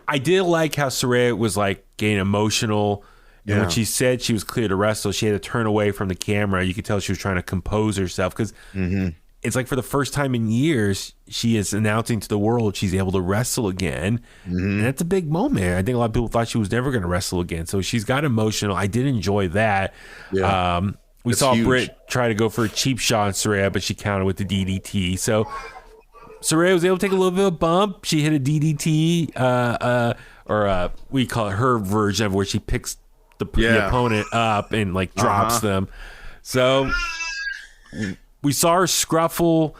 I did like how Saraya was like getting emotional. And when she said she was clear to wrestle, she had to turn away from the camera. You could tell she was trying to compose herself because it's like for the first time in years, she is announcing to the world she's able to wrestle again. And that's a big moment. I think a lot of people thought she was never going to wrestle again. So she's got emotional. I did enjoy that. Yeah. We saw huge. Britt try to go for a cheap shot on Saraya, but she countered with the DDT. So Saraya was able to take a little bit of a bump. She hit a DDT, or we call it her version of where she picks the opponent up and like drops them. So we saw her scruffle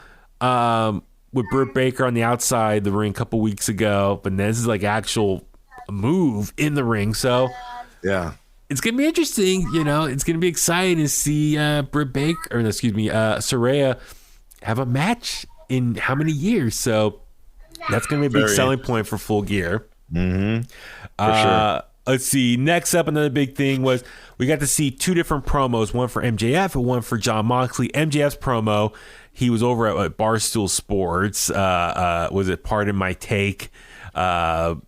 with Britt Baker on the outside the ring a couple weeks ago, but this is like actual move in the ring. So yeah, it's gonna be interesting. It's gonna be exciting to see Britt Baker, or Saraya have a match in how many years. So that's gonna be a big selling point for Full Gear. For sure. Let's see. Next up, another big thing was we got to see two different promos, one for MJF and one for Jon Moxley. MJF's promo, he was over at Barstool Sports. Was it Pardon My Take? So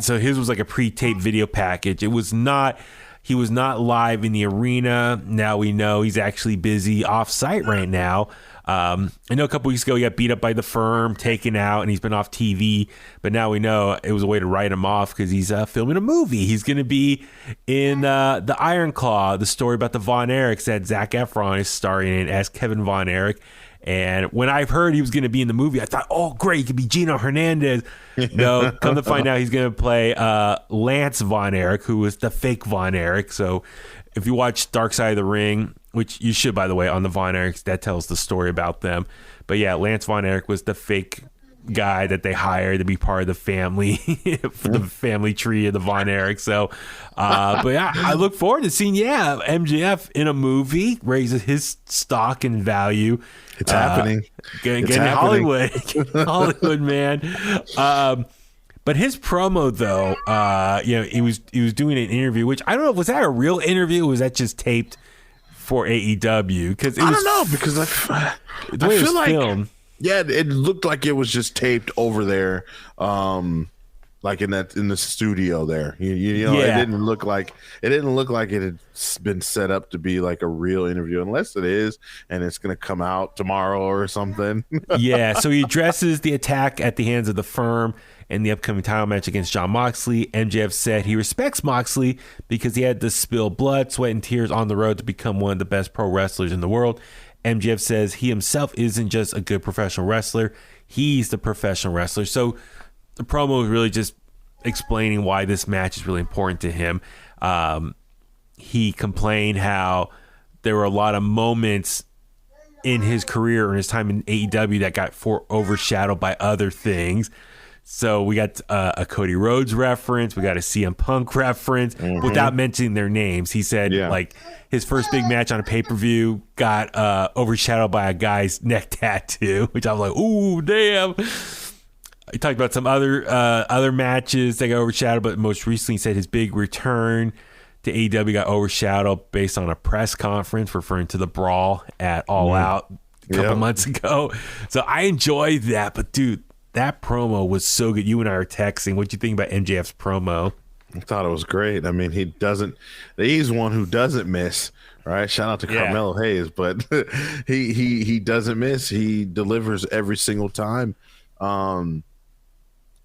his was like a pre-taped video package. He was not live in the arena. Now we know he's actually busy off-site right now. I know a couple weeks ago he got beat up by the Firm, taken out, and he's been off TV. But now we know it was a way to write him off because he's filming a movie. He's going to be in the Iron Claw, the story about the Von Erichs that Zac Efron is starring in as Kevin Von Erich. And when I heard he was going to be in the movie, I thought, oh, great, he could be Gino Hernandez. No, come to find out he's going to play Lance Von Erich, who was the fake Von Erich. So if you watch Dark Side of the Ring, which you should, by the way, on the Von Erichs, that tells the story about them. But yeah, Lance Von Erich was the fake guy that they hired to be part of the family, the family tree of the Von Erich. So, but yeah, I look forward to seeing, MJF in a movie, raises his stock and value. It's happening. Getting Hollywood, Hollywood, man. But his promo, though, he was doing an interview, which I don't know, was that a real interview or was that just taped for AEW? Because I don't know, because I feel like filmed. Yeah, it looked like it was just taped over there, like in the studio there. It didn't look like it had been set up to be like a real interview, unless it is, and it's going to come out tomorrow or something. Yeah, so he addresses the attack at the hands of the Firm in the upcoming title match against Jon Moxley. MJF said he respects Moxley because he had to spill blood, sweat, and tears on the road to become one of the best pro wrestlers in the world. MJF says he himself isn't just a good professional wrestler, he's the professional wrestler. So the promo is really just explaining why this match is really important to him. He complained how there were a lot of moments in his career and his time in AEW that got overshadowed by other things. So we got a Cody Rhodes reference. We got a CM Punk reference without mentioning their names. He said like his first big match on a pay-per-view got overshadowed by a guy's neck tattoo, which I was like, ooh, damn. He talked about some other matches that got overshadowed, but most recently he said his big return to AEW got overshadowed based on a press conference referring to the brawl at All Out a couple months ago. So I enjoyed that, but dude, that promo was so good. You and I are texting. What do you think about MJF's promo? I thought it was great. I mean, he's one who doesn't miss, right? Shout out to Carmelo Hayes, but he doesn't miss. He delivers every single time. And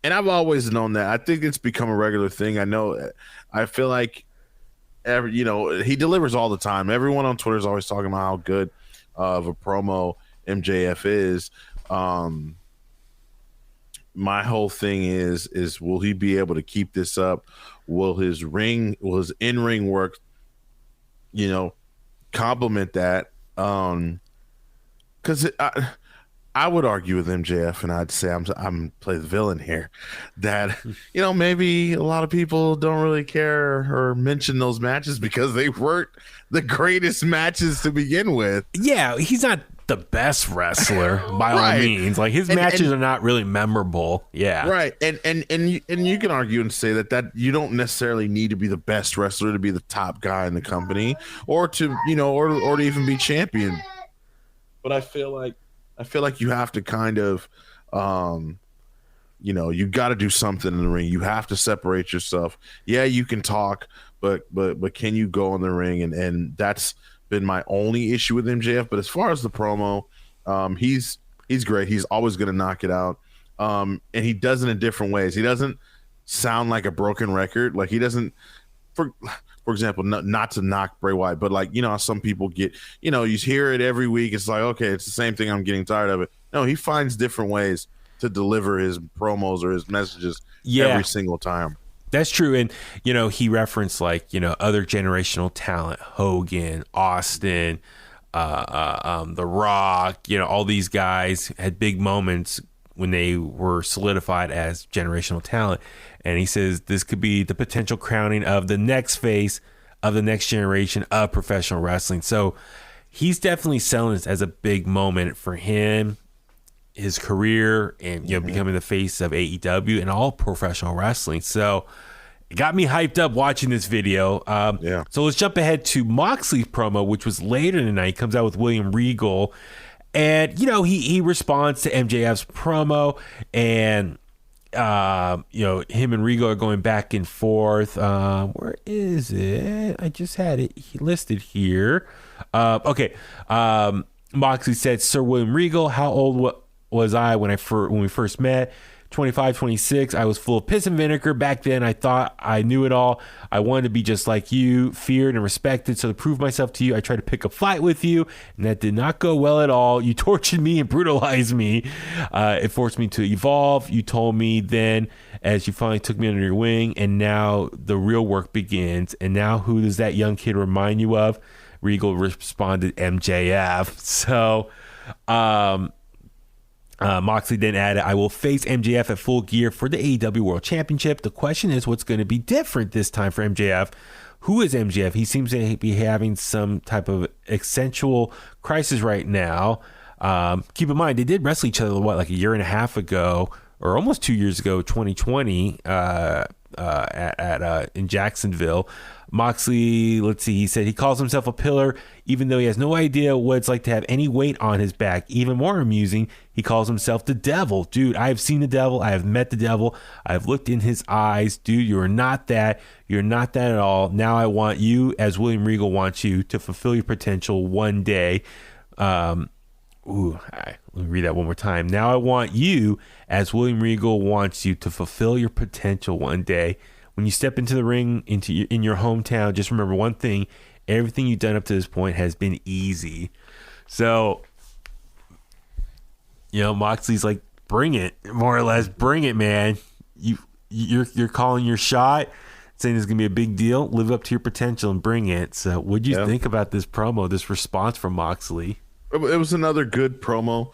I've always known that. I think it's become a regular thing. I feel like he delivers all the time. Everyone on Twitter is always talking about how good of a promo MJF is. My whole thing is will he be able to keep this up? Will his in-ring work, complement that? Because I would argue with MJF, and I'd say I'm play the villain here, that maybe a lot of people don't really care or mention those matches because they weren't the greatest matches to begin with. Yeah, he's not the best wrestler by all means. Like his matches are not really memorable. Yeah, right. And you can argue and say that you don't necessarily need to be the best wrestler to be the top guy in the company, or to or to even be champion. But I feel like you have to kind of, you got to do something in the ring. You have to separate yourself. Yeah, you can talk, but can you go in the ring? And that's been my only issue with MJF. But as far as the promo, he's great. He's always going to knock it out. And he does it in different ways. He doesn't sound like a broken record. Like he doesn't, for example, not to knock Bray Wyatt, but like, how some people get, you hear it every week. It's like, okay, it's the same thing. I'm getting tired of it. No, he finds different ways to deliver his promos or his messages every single time. That's true. And, he referenced like, other generational talent, Hogan, Austin, The Rock, all these guys had big moments when they were solidified as generational talent. And he says this could be the potential crowning of the next phase of the next generation of professional wrestling. So he's definitely selling this as a big moment for him, his career, and becoming the face of AEW and all professional wrestling. So it got me hyped up watching this video. So let's jump ahead to Moxley's promo, which was later in the night. He comes out with William Regal, and he responds to MJF's promo, and him and Regal are going back and forth. Where is it? I just had it listed here. Okay. Moxley said, "Sir William Regal, how old was I when we first met? 25, 26. I was full of piss and vinegar. Back then, I thought I knew it all. I wanted to be just like you, feared and respected. So to prove myself to you, I tried to pick a fight with you, and that did not go well at all. You tortured me and brutalized me. It forced me to evolve. You told me then, as you finally took me under your wing, and now the real work begins. And now who does that young kid remind you of?" Regal responded, "MJF." So, Moxley then added, "I will face MJF at Full Gear for the AEW World Championship. The question is what's going to be different this time for MJF. Who is MJF? He seems to be having some type of existential crisis right now." Keep in mind, they did wrestle each other, like a year and a half ago, or almost 2 years ago, 2020, in Jacksonville. Moxley, let's see, he said he calls himself a pillar, even though he has no idea what it's like to have any weight on his back. Even more amusing, he calls himself the devil. Dude, I have seen the devil. I have met the devil. I have looked in his eyes. Dude, you are not that. You're not that at all. Now I want you, as William Regal wants you, to fulfill your potential one day. Let me read that one more time. Now I want you, as William Regal wants you, to fulfill your potential one day. When you step into the ring in your hometown, just remember one thing: everything you've done up to this point has been easy. So, Moxley's like, bring it, more or less, bring it, man. You're calling your shot, saying it's gonna be a big deal. Live up to your potential and bring it. So, what do you think about this promo, this response from Moxley? It was another good promo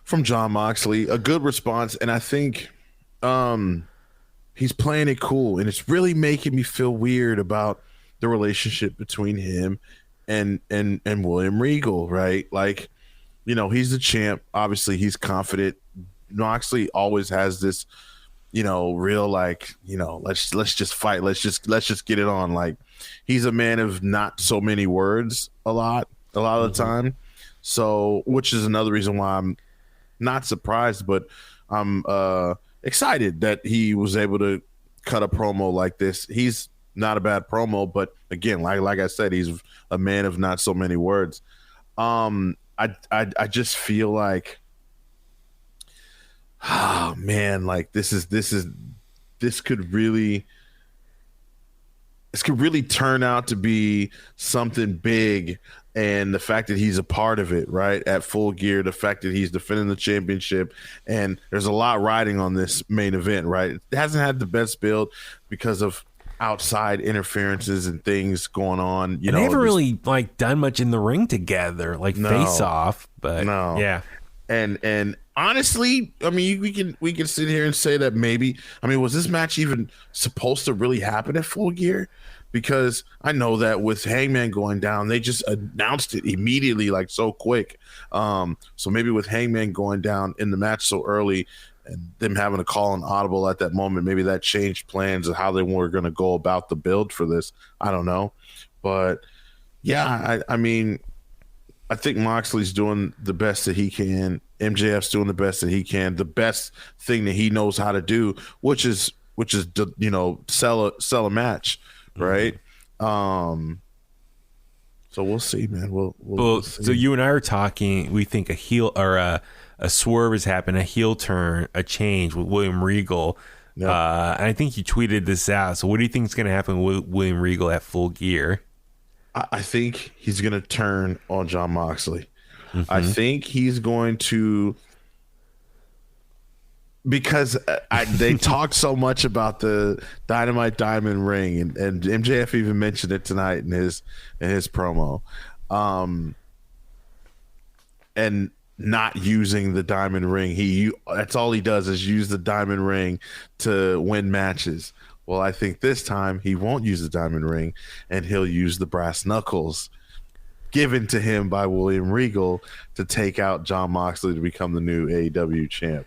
from Jon Moxley, a good response, and I think he's playing it cool, and it's really making me feel weird about the relationship between him and William Regal, right? Like, he's the champ. Obviously, he's confident. Moxley always has this, real like, let's just fight. Let's just get it on. Like, he's a man of not so many words a lot of the time. So, which is another reason why I'm not surprised, but I'm excited that he was able to cut a promo like this. He's not a bad promo, but again, like I said, he's a man of not so many words. I just feel like, oh man, like this could really turn out to be something big. And the fact that he's a part of it, right, at Full Gear, the fact that he's defending the championship, and there's a lot riding on this main event, right? It hasn't had the best build because of outside interferences and things going on. They haven't really like done much in the ring together, like face off. But yeah. And honestly, I mean, we can sit here and say that maybe, I mean, was this match even supposed to really happen at Full Gear? Because I know that with Hangman going down, they just announced it immediately, like so quick. So maybe with Hangman going down in the match so early and them having to call an audible at that moment, maybe that changed plans of how they were going to go about the build for this. I don't know. But yeah, I mean, I think Moxley's doing the best that he can. MJF's doing the best that he can. The best thing that he knows how to do, which is sell a match. Right. So we'll see, man. We'll see. So you and I are talking, we think a heel or a swerve has happened, a heel turn, a change with William Regal. Yep. And I think you tweeted this out. So what do you think is going to happen with William Regal at Full Gear? I think he's going to turn on Jon Moxley. Mm-hmm. I think he's going to, because they talked so much about the Dynamite Diamond Ring, and MJF even mentioned it tonight in his promo, and not using the diamond ring. That's all he does is use the diamond ring to win matches. Well, I think this time he won't use the diamond ring, and he'll use the brass knuckles given to him by William Regal to take out Jon Moxley to become the new AEW champ.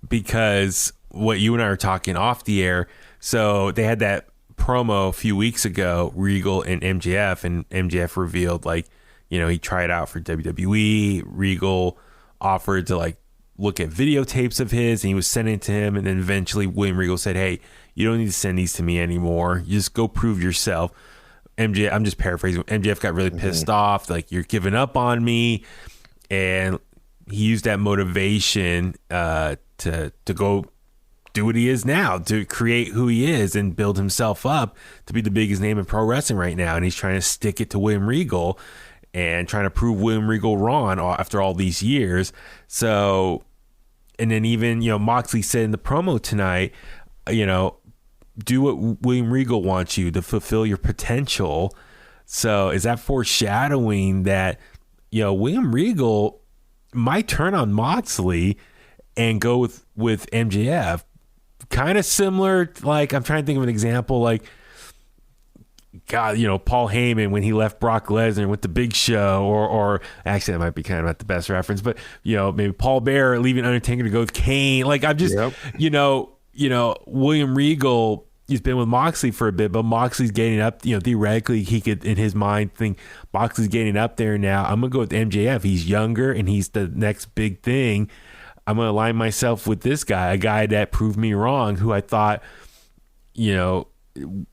Because what you and I are talking off the air, so they had that promo a few weeks ago, Regal and MJF revealed, like, he tried out for WWE. Regal offered to like look at videotapes of his, and he was sending it to him, and then eventually William Regal said, "Hey, you don't need to send these to me anymore. You just go prove yourself." I'm just paraphrasing. MJF got really pissed off, like, "You're giving up on me," and he used that motivation to go do what he is now, to create who he is and build himself up to be the biggest name in pro wrestling right now. And he's trying to stick it to William Regal and trying to prove William Regal wrong after all these years. So, and then even, Moxley said in the promo tonight, do what William Regal wants you to fulfill your potential. So is that foreshadowing that, William Regal might turn on Moxley and go with MJF? Kind of similar, like, I'm trying to think of an example, like, God, Paul Heyman when he left Brock Lesnar with the Big Show, or actually that might be kind of not the best reference, but maybe Paul Bearer leaving Undertaker to go with Kane. Like, I'm just, William Regal, he's been with Moxley for a bit, but Moxley's getting up. Theoretically, he could, in his mind, think Moxley's getting up there now. I'm gonna go with MJF. He's younger and he's the next big thing. I'm gonna align myself with this guy, a guy that proved me wrong, who I thought,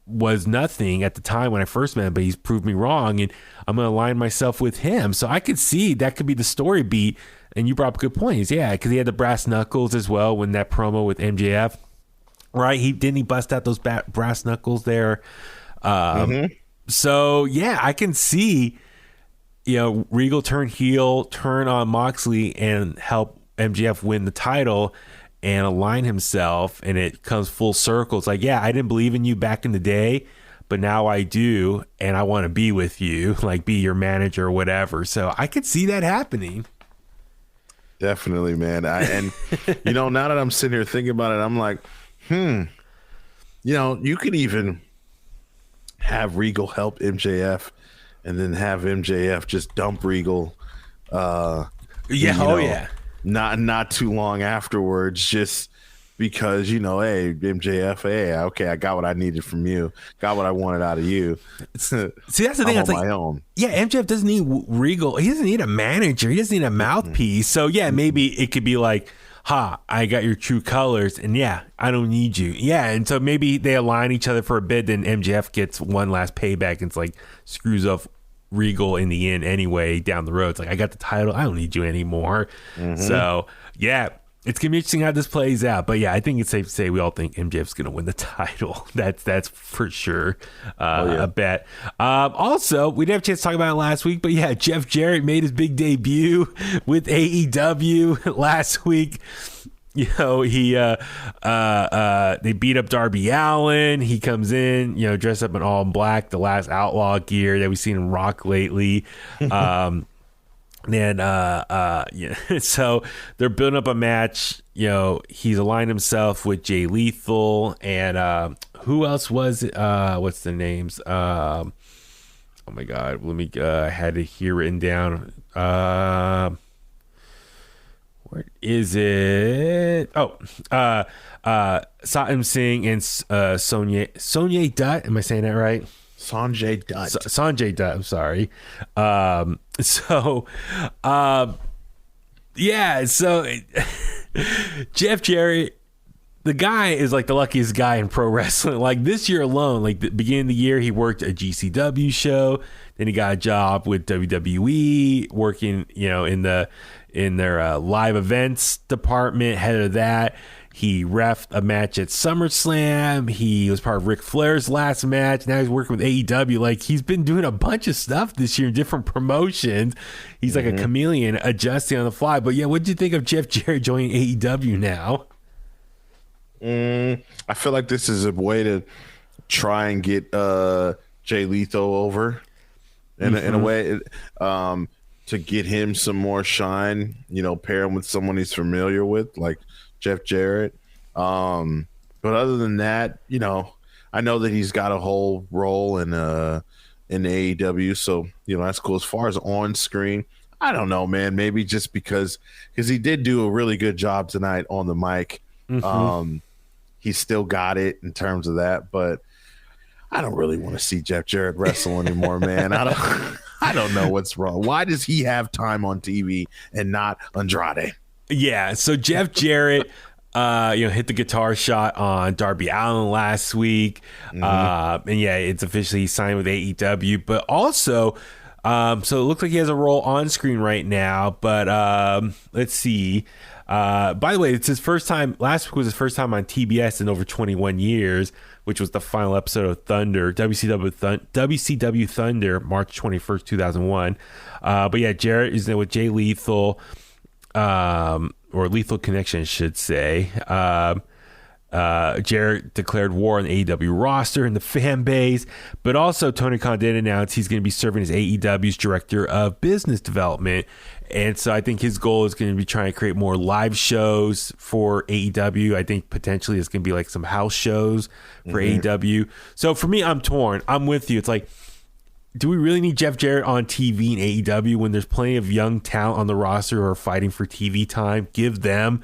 was nothing at the time when I first met him, but he's proved me wrong, and I'm going to align myself with him. So I could see that could be the story beat, and you brought up good points. Yeah, because he had the brass knuckles as well when that promo with MJF, right? He bust out those brass knuckles there. So, yeah, I can see, Regal turn heel, turn on Moxley, and help MJF win the title and align himself, and it comes full circle. It's like, yeah, I didn't believe in you back in the day, but now I do, and I want to be with you, like be your manager or whatever. So I could see that happening. Definitely, man. And now that I'm sitting here thinking about it, I'm like, you could even have Regal help MJF and then have MJF just dump Regal. Yeah. Not too long afterwards, just because, hey, MJF, hey, okay, I got what I needed from you, got what I wanted out of you. See, that's the thing. I'm on my own. Yeah, MJF doesn't need Regal. He doesn't need a manager. He doesn't need a mouthpiece. So, yeah, maybe it could be like, I got your true colors, and yeah, I don't need you. Yeah, and so maybe they align each other for a bit, then MJF gets one last payback and it's like screws off Regal in the end anyway down the road. It's like, I got the title, I don't need you anymore. So yeah, it's gonna be interesting how this plays out. But yeah, I think it's safe to say we all think MJF's gonna win the title. That's for sure. A bet. Also, we didn't have a chance to talk about it last week, but yeah, Jeff Jarrett made his big debut with AEW last week. You know, he they beat up Darby Allin. He comes in, you know, dressed up in all black, the last Outlaw gear that we've seen in Rock lately. So they're building up a match. You know, he's aligned himself with Jay Lethal and who else was it? What's the names? Oh my God, let me. I had it here written down. Where is it? Oh, Satnam Singh and Sonjay Dutt. Am I saying that right? Sonjay Dutt. Sonjay Dutt. I'm sorry. So Jeff Jarrett, the guy is like the luckiest guy in pro wrestling. Like this year alone, like the beginning of the year, he worked a GCW show. Then he got a job with WWE, working, you know, in their live events department. Head of that, he reffed a match at SummerSlam. He was part of Ric Flair's last match. Now he's working with AEW. Like, he's been doing a bunch of stuff this year in different promotions. He's like a chameleon, adjusting on the fly. But yeah, what did you think of Jeff Jarrett joining AEW now? I feel like this is a way to try and get Jay Lethal over in a way, to get him some more shine, you know, pair him with someone he's familiar with, like Jeff Jarrett. But other than that, you know, I know that he's got a whole role in AEW, so, you know, that's cool. As far as on screen, I don't know, man. Maybe just because he did do a really good job tonight on the mic. He's still got it in terms of that, but I don't really want to see Jeff Jarrett wrestle anymore, man. I don't know what's wrong. Why does he have time on TV and not Andrade? Yeah, so Jeff Jarrett, hit the guitar shot on Darby Allin last week, and yeah, it's officially signed with AEW. But also, so it looks like he has a role on screen right now. But let's see. By the way, it's his first time. Last week was his first time on TBS in over 21 years, which was the final episode of Thunder, WCW Thunder, March 21st, 2001. But yeah, Jarrett is there with Jay Lethal, or Lethal Connection, I should say. Jarrett declared war on the AEW roster and the fan base, but also Tony Khan did announce he's going to be serving as AEW's director of business development. And so I think his goal is going to be trying to create more live shows for AEW. I think potentially it's going to be like some house shows for AEW. So for me, I'm torn. I'm with you. It's like, do we really need Jeff Jarrett on TV in AEW when there's plenty of young talent on the roster who are fighting for TV time? Give them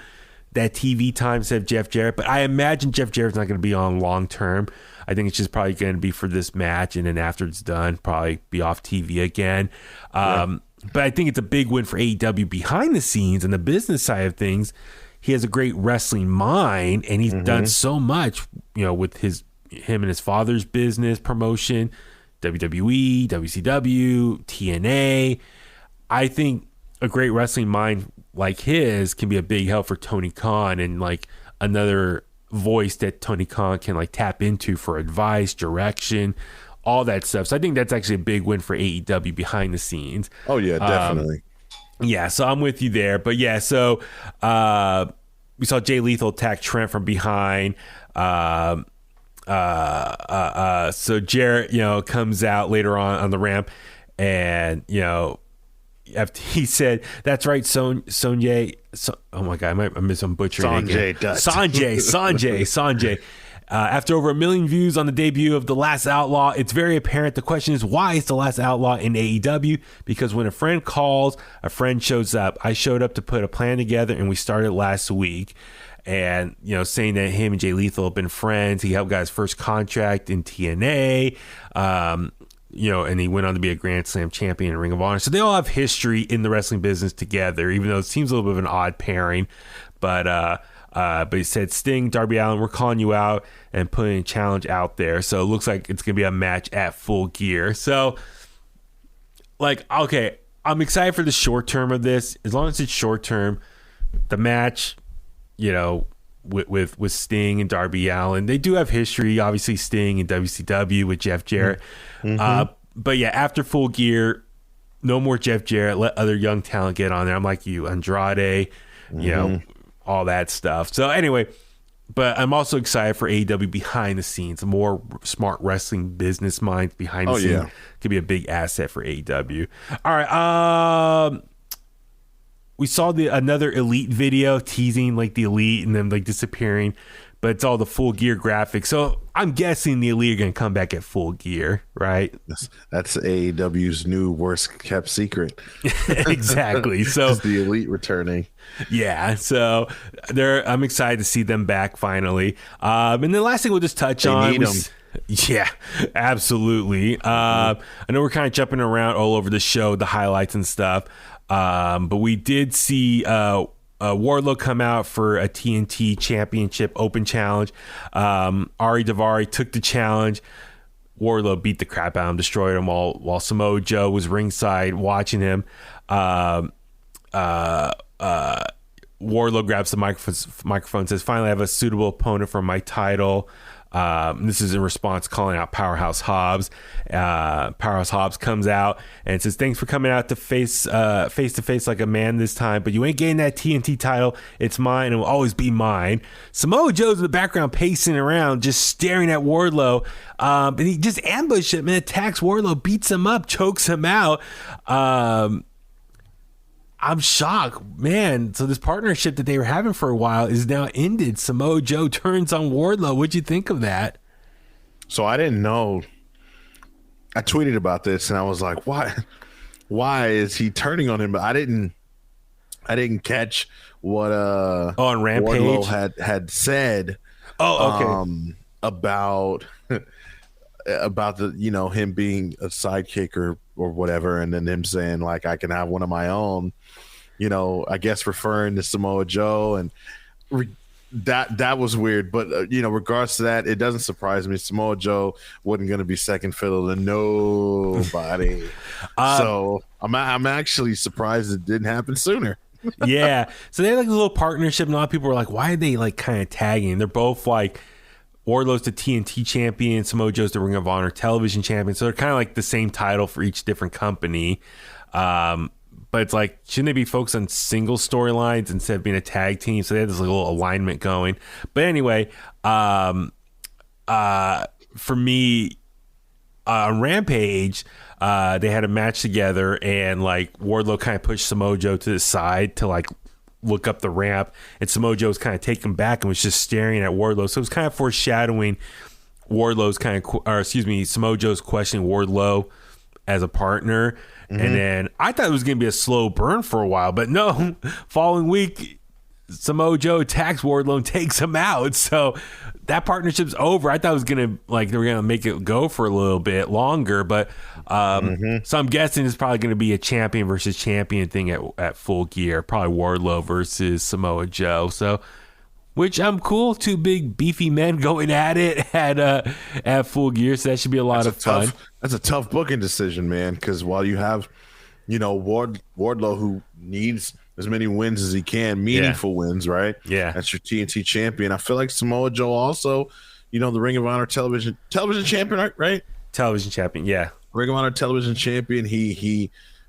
that TV time instead of Jeff Jarrett. But I imagine Jeff Jarrett's not going to be on long term. I think it's just probably going to be for this match, and then after it's done, probably be off TV again. But I think it's a big win for AEW behind the scenes and the business side of things. He has a great wrestling mind, and he's done so much, you know, with him and his father's business promotion, WWE, WCW, TNA. I think a great wrestling mind like his can be a big help for Tony Khan, and like another voice that Tony Khan can like tap into for advice, direction, all that stuff. So I think that's actually a big win for AEW behind the scenes. Oh yeah, definitely. Yeah, so I'm with you there. But yeah, so we saw Jay Lethal attack Trent from behind. So Jarrett, you know, comes out later on the ramp, and you know, after he said, "That's right, Sonjay." Oh my God, I'm butchering Sonjay again. Dutt. Sonjay. After over 1 million views on the debut of The Last Outlaw, it's very apparent. The question is, why is The Last Outlaw in AEW? Because when a friend calls, a friend shows up. I showed up to put a plan together, and we started last week. And, you know, saying that him and Jay Lethal have been friends. He helped got his first contract in TNA. and he went on to be a Grand Slam champion in Ring of Honor. So they all have history in the wrestling business together, even though it seems a little bit of an odd pairing. But he said, Sting, Darby Allin, we're calling you out and putting a challenge out there. So it looks like it's going to be a match at Full Gear. So, okay, I'm excited for the short term of this. As long as it's short term, the match, with Sting and Darby Allin, they do have history. Obviously, Sting and WCW with Jeff Jarrett. Mm-hmm. But yeah, after Full Gear, no more Jeff Jarrett. Let other young talent get on there. I'm like you, Andrade, all that stuff. So anyway, but I'm also excited for AEW behind the scenes. More smart wrestling business minds behind the scenes could be a big asset for AEW. All right. We saw another Elite video teasing the Elite and then disappearing, but it's all the Full Gear graphics. So I'm guessing the Elite are going to come back at Full Gear, right? That's AEW's new worst kept secret. Exactly. So the Elite returning. Yeah. So I'm excited to see them back finally. And the last thing we'll just touch on. Need them. Yeah, absolutely. I know we're kind of jumping around all over the show, the highlights and stuff. But we did see Wardlow come out for a TNT Championship Open Challenge. Ari Daivari took the challenge. Wardlow beat the crap out of him, destroyed him while Samoa Joe was ringside watching him. Wardlow grabs the microphone and says, finally I have a suitable opponent for my title. This is in response calling out Powerhouse Hobbs. Powerhouse Hobbs comes out and says, thanks for coming out to face to face like a man this time, but you ain't getting that TNT title. It's mine and will always be mine. Samoa Joe's in the background pacing around, just staring at Wardlow. And he just ambushes him and attacks Wardlow, beats him up, chokes him out. I'm shocked, man. So this partnership that they were having for a while is now ended. Samoa Joe turns on Wardlow. What'd you think of that? So I didn't know. I tweeted about this and I was like, why is he turning on him? But I didn't catch what on Rampage Wardlow had said. Oh, okay. About the him being a sidekick or whatever, and then him saying I can have one of my own, I guess referring to Samoa Joe, and that was weird. But regards to that, it doesn't surprise me. Samoa Joe wasn't going to be second fiddle to nobody. So I'm actually surprised it didn't happen sooner. Yeah. So they had a little partnership, and a lot of people were like, why are they kind of tagging? They're both Wardlow's the TNT champion, Samoa Joe's the Ring of Honor television champion. So they're kind of the same title for each different company. But it's shouldn't they be focused on single storylines instead of being a tag team? So they had this little alignment going. But anyway, for me, on Rampage, they had a match together, and Wardlow kind of pushed Samoa Joe to the side to look up the ramp, and Samoa Joe was kind of taken back and was just staring at Wardlow. So it was kind of foreshadowing Samoa Joe's questioning Wardlow as a partner. Mm-hmm. And then I thought it was going to be a slow burn for a while, but no, following week, Samoa Joe attacks Wardlow and takes him out. So that partnership's over. I thought it was going to they were going to make it go for a little bit longer, but so I'm guessing it's probably going to be a champion versus champion thing at Full Gear, probably Wardlow versus Samoa Joe. So, which I'm cool. Two big beefy men going at it at Full Gear. So that should be a lot of fun. That's a tough booking decision, man. Because while you have, Wardlow who needs as many wins as he can, meaningful wins, right? Yeah, that's your TNT champion. I feel like Samoa Joe also, the Ring of Honor television champion, right? Television champion, yeah. Ring of Honor television champion.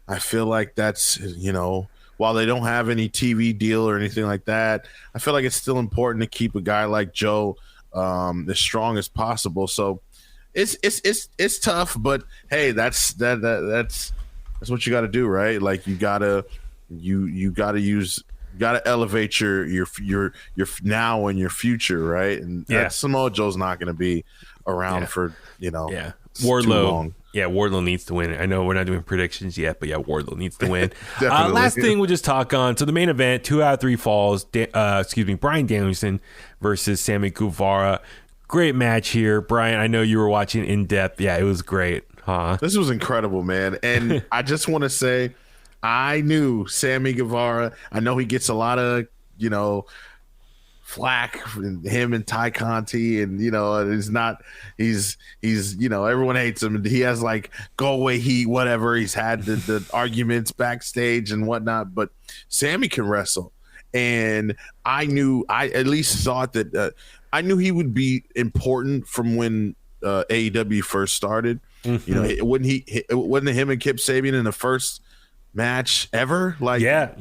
I feel like that's, while they don't have any TV deal or anything like that, I feel like it's still important to keep a guy like Joe as strong as possible. So it's tough, but hey, that's what you got to do, right? You gotta elevate your now and your future, right? And Samoa Joe's not going to be around for Wardlow. Too long. Yeah, Wardlow needs to win. I know we're not doing predictions yet, but Wardlow needs to win. Last thing we'll just talk on. So the main event, 2 out of 3 falls. Bryan Danielson versus Sammy Guevara. Great match here, Brian. I know you were watching in depth. Yeah, it was great. This was incredible, man. And I just want to say, I knew Sammy Guevara. I know he gets a lot of, flack from him and Ty Conti, and he's everyone hates him. He has like go away heat, whatever. He's had the arguments backstage and whatnot, but Sammy can wrestle. And I at least thought that I knew he would be important from when AEW first started. Mm-hmm. Wasn't him and Kip Sabian in the first match ever? Like, yeah.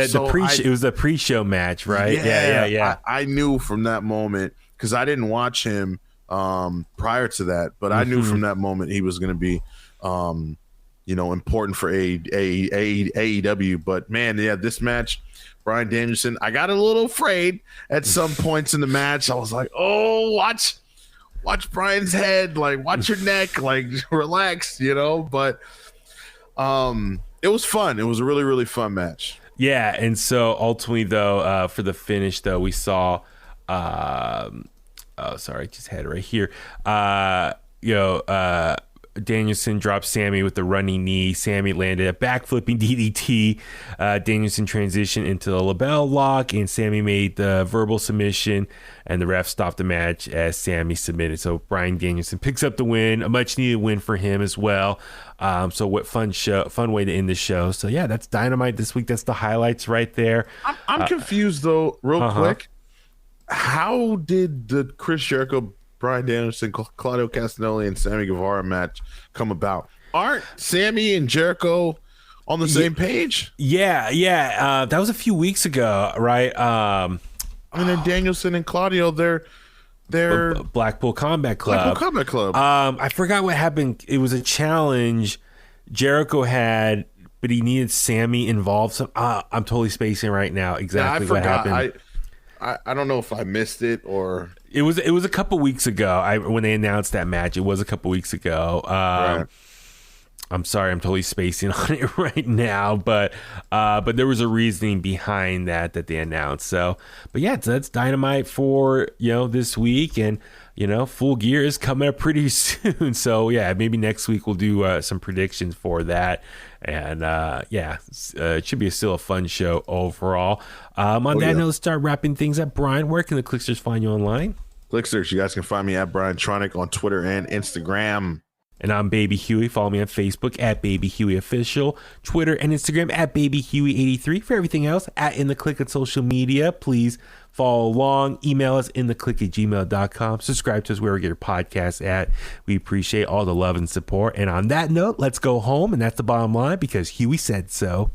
It was a pre-show match, right? Yeah. I knew from that moment, because I didn't watch him prior to that, but I knew from that moment he was going to be, important for AEW. But man, this match, Bryan Danielson, I got a little afraid at some points in the match. I was like, oh, watch Bryan's head, like watch your neck, like relax, But it was fun. It was a really, really fun match. Yeah, and so ultimately, though, for the finish, though, we saw, I just had it right here. Danielson dropped Sammy with the running knee. Sammy landed a backflipping DDT. Danielson transitioned into the label lock, and Sammy made the verbal submission, and the ref stopped the match as Sammy submitted. So Bryan Danielson picks up the win, a much needed win for him as well. So what fun way to end the show. So yeah, that's Dynamite this week. That's the highlights right there. I'm confused though, real quick. How did the Chris Jericho, Bryan Danielson, Claudio Castagnoli, and Sammy Guevara match come about? Aren't Sammy and Jericho on the same page? Yeah. That was a few weeks ago, right? Then Danielson and Claudio, they're Blackpool Combat Club. I forgot what happened. It was a challenge Jericho had, but he needed Sammy involved. So I'm totally spacing right now exactly what happened. I don't know if I missed it or it was a couple weeks ago. When they announced that match, it was a couple weeks ago. Right. I'm sorry, I'm totally spacing on it right now, but there was a reasoning behind that they announced. So, but yeah, so that's Dynamite for this week, and Full Gear is coming up pretty soon. So yeah, maybe next week we'll do some predictions for that, and it should be still a fun show overall. On that note, let's start wrapping things up. Brian, where can the Kliqsters find you online? Kliqsters, you guys can find me at BrianTronic on Twitter and Instagram. And I'm Baby Huey. Follow me on Facebook at Baby Huey Official, Twitter and Instagram at Baby Huey83. For everything else, at In The Kliq on social media. Please follow along. Email us intthekliq@gmail.com. Subscribe to us wherever you get your podcasts at. We appreciate all the love and support. And on that note, let's go home. And that's the bottom line, because Huey said so.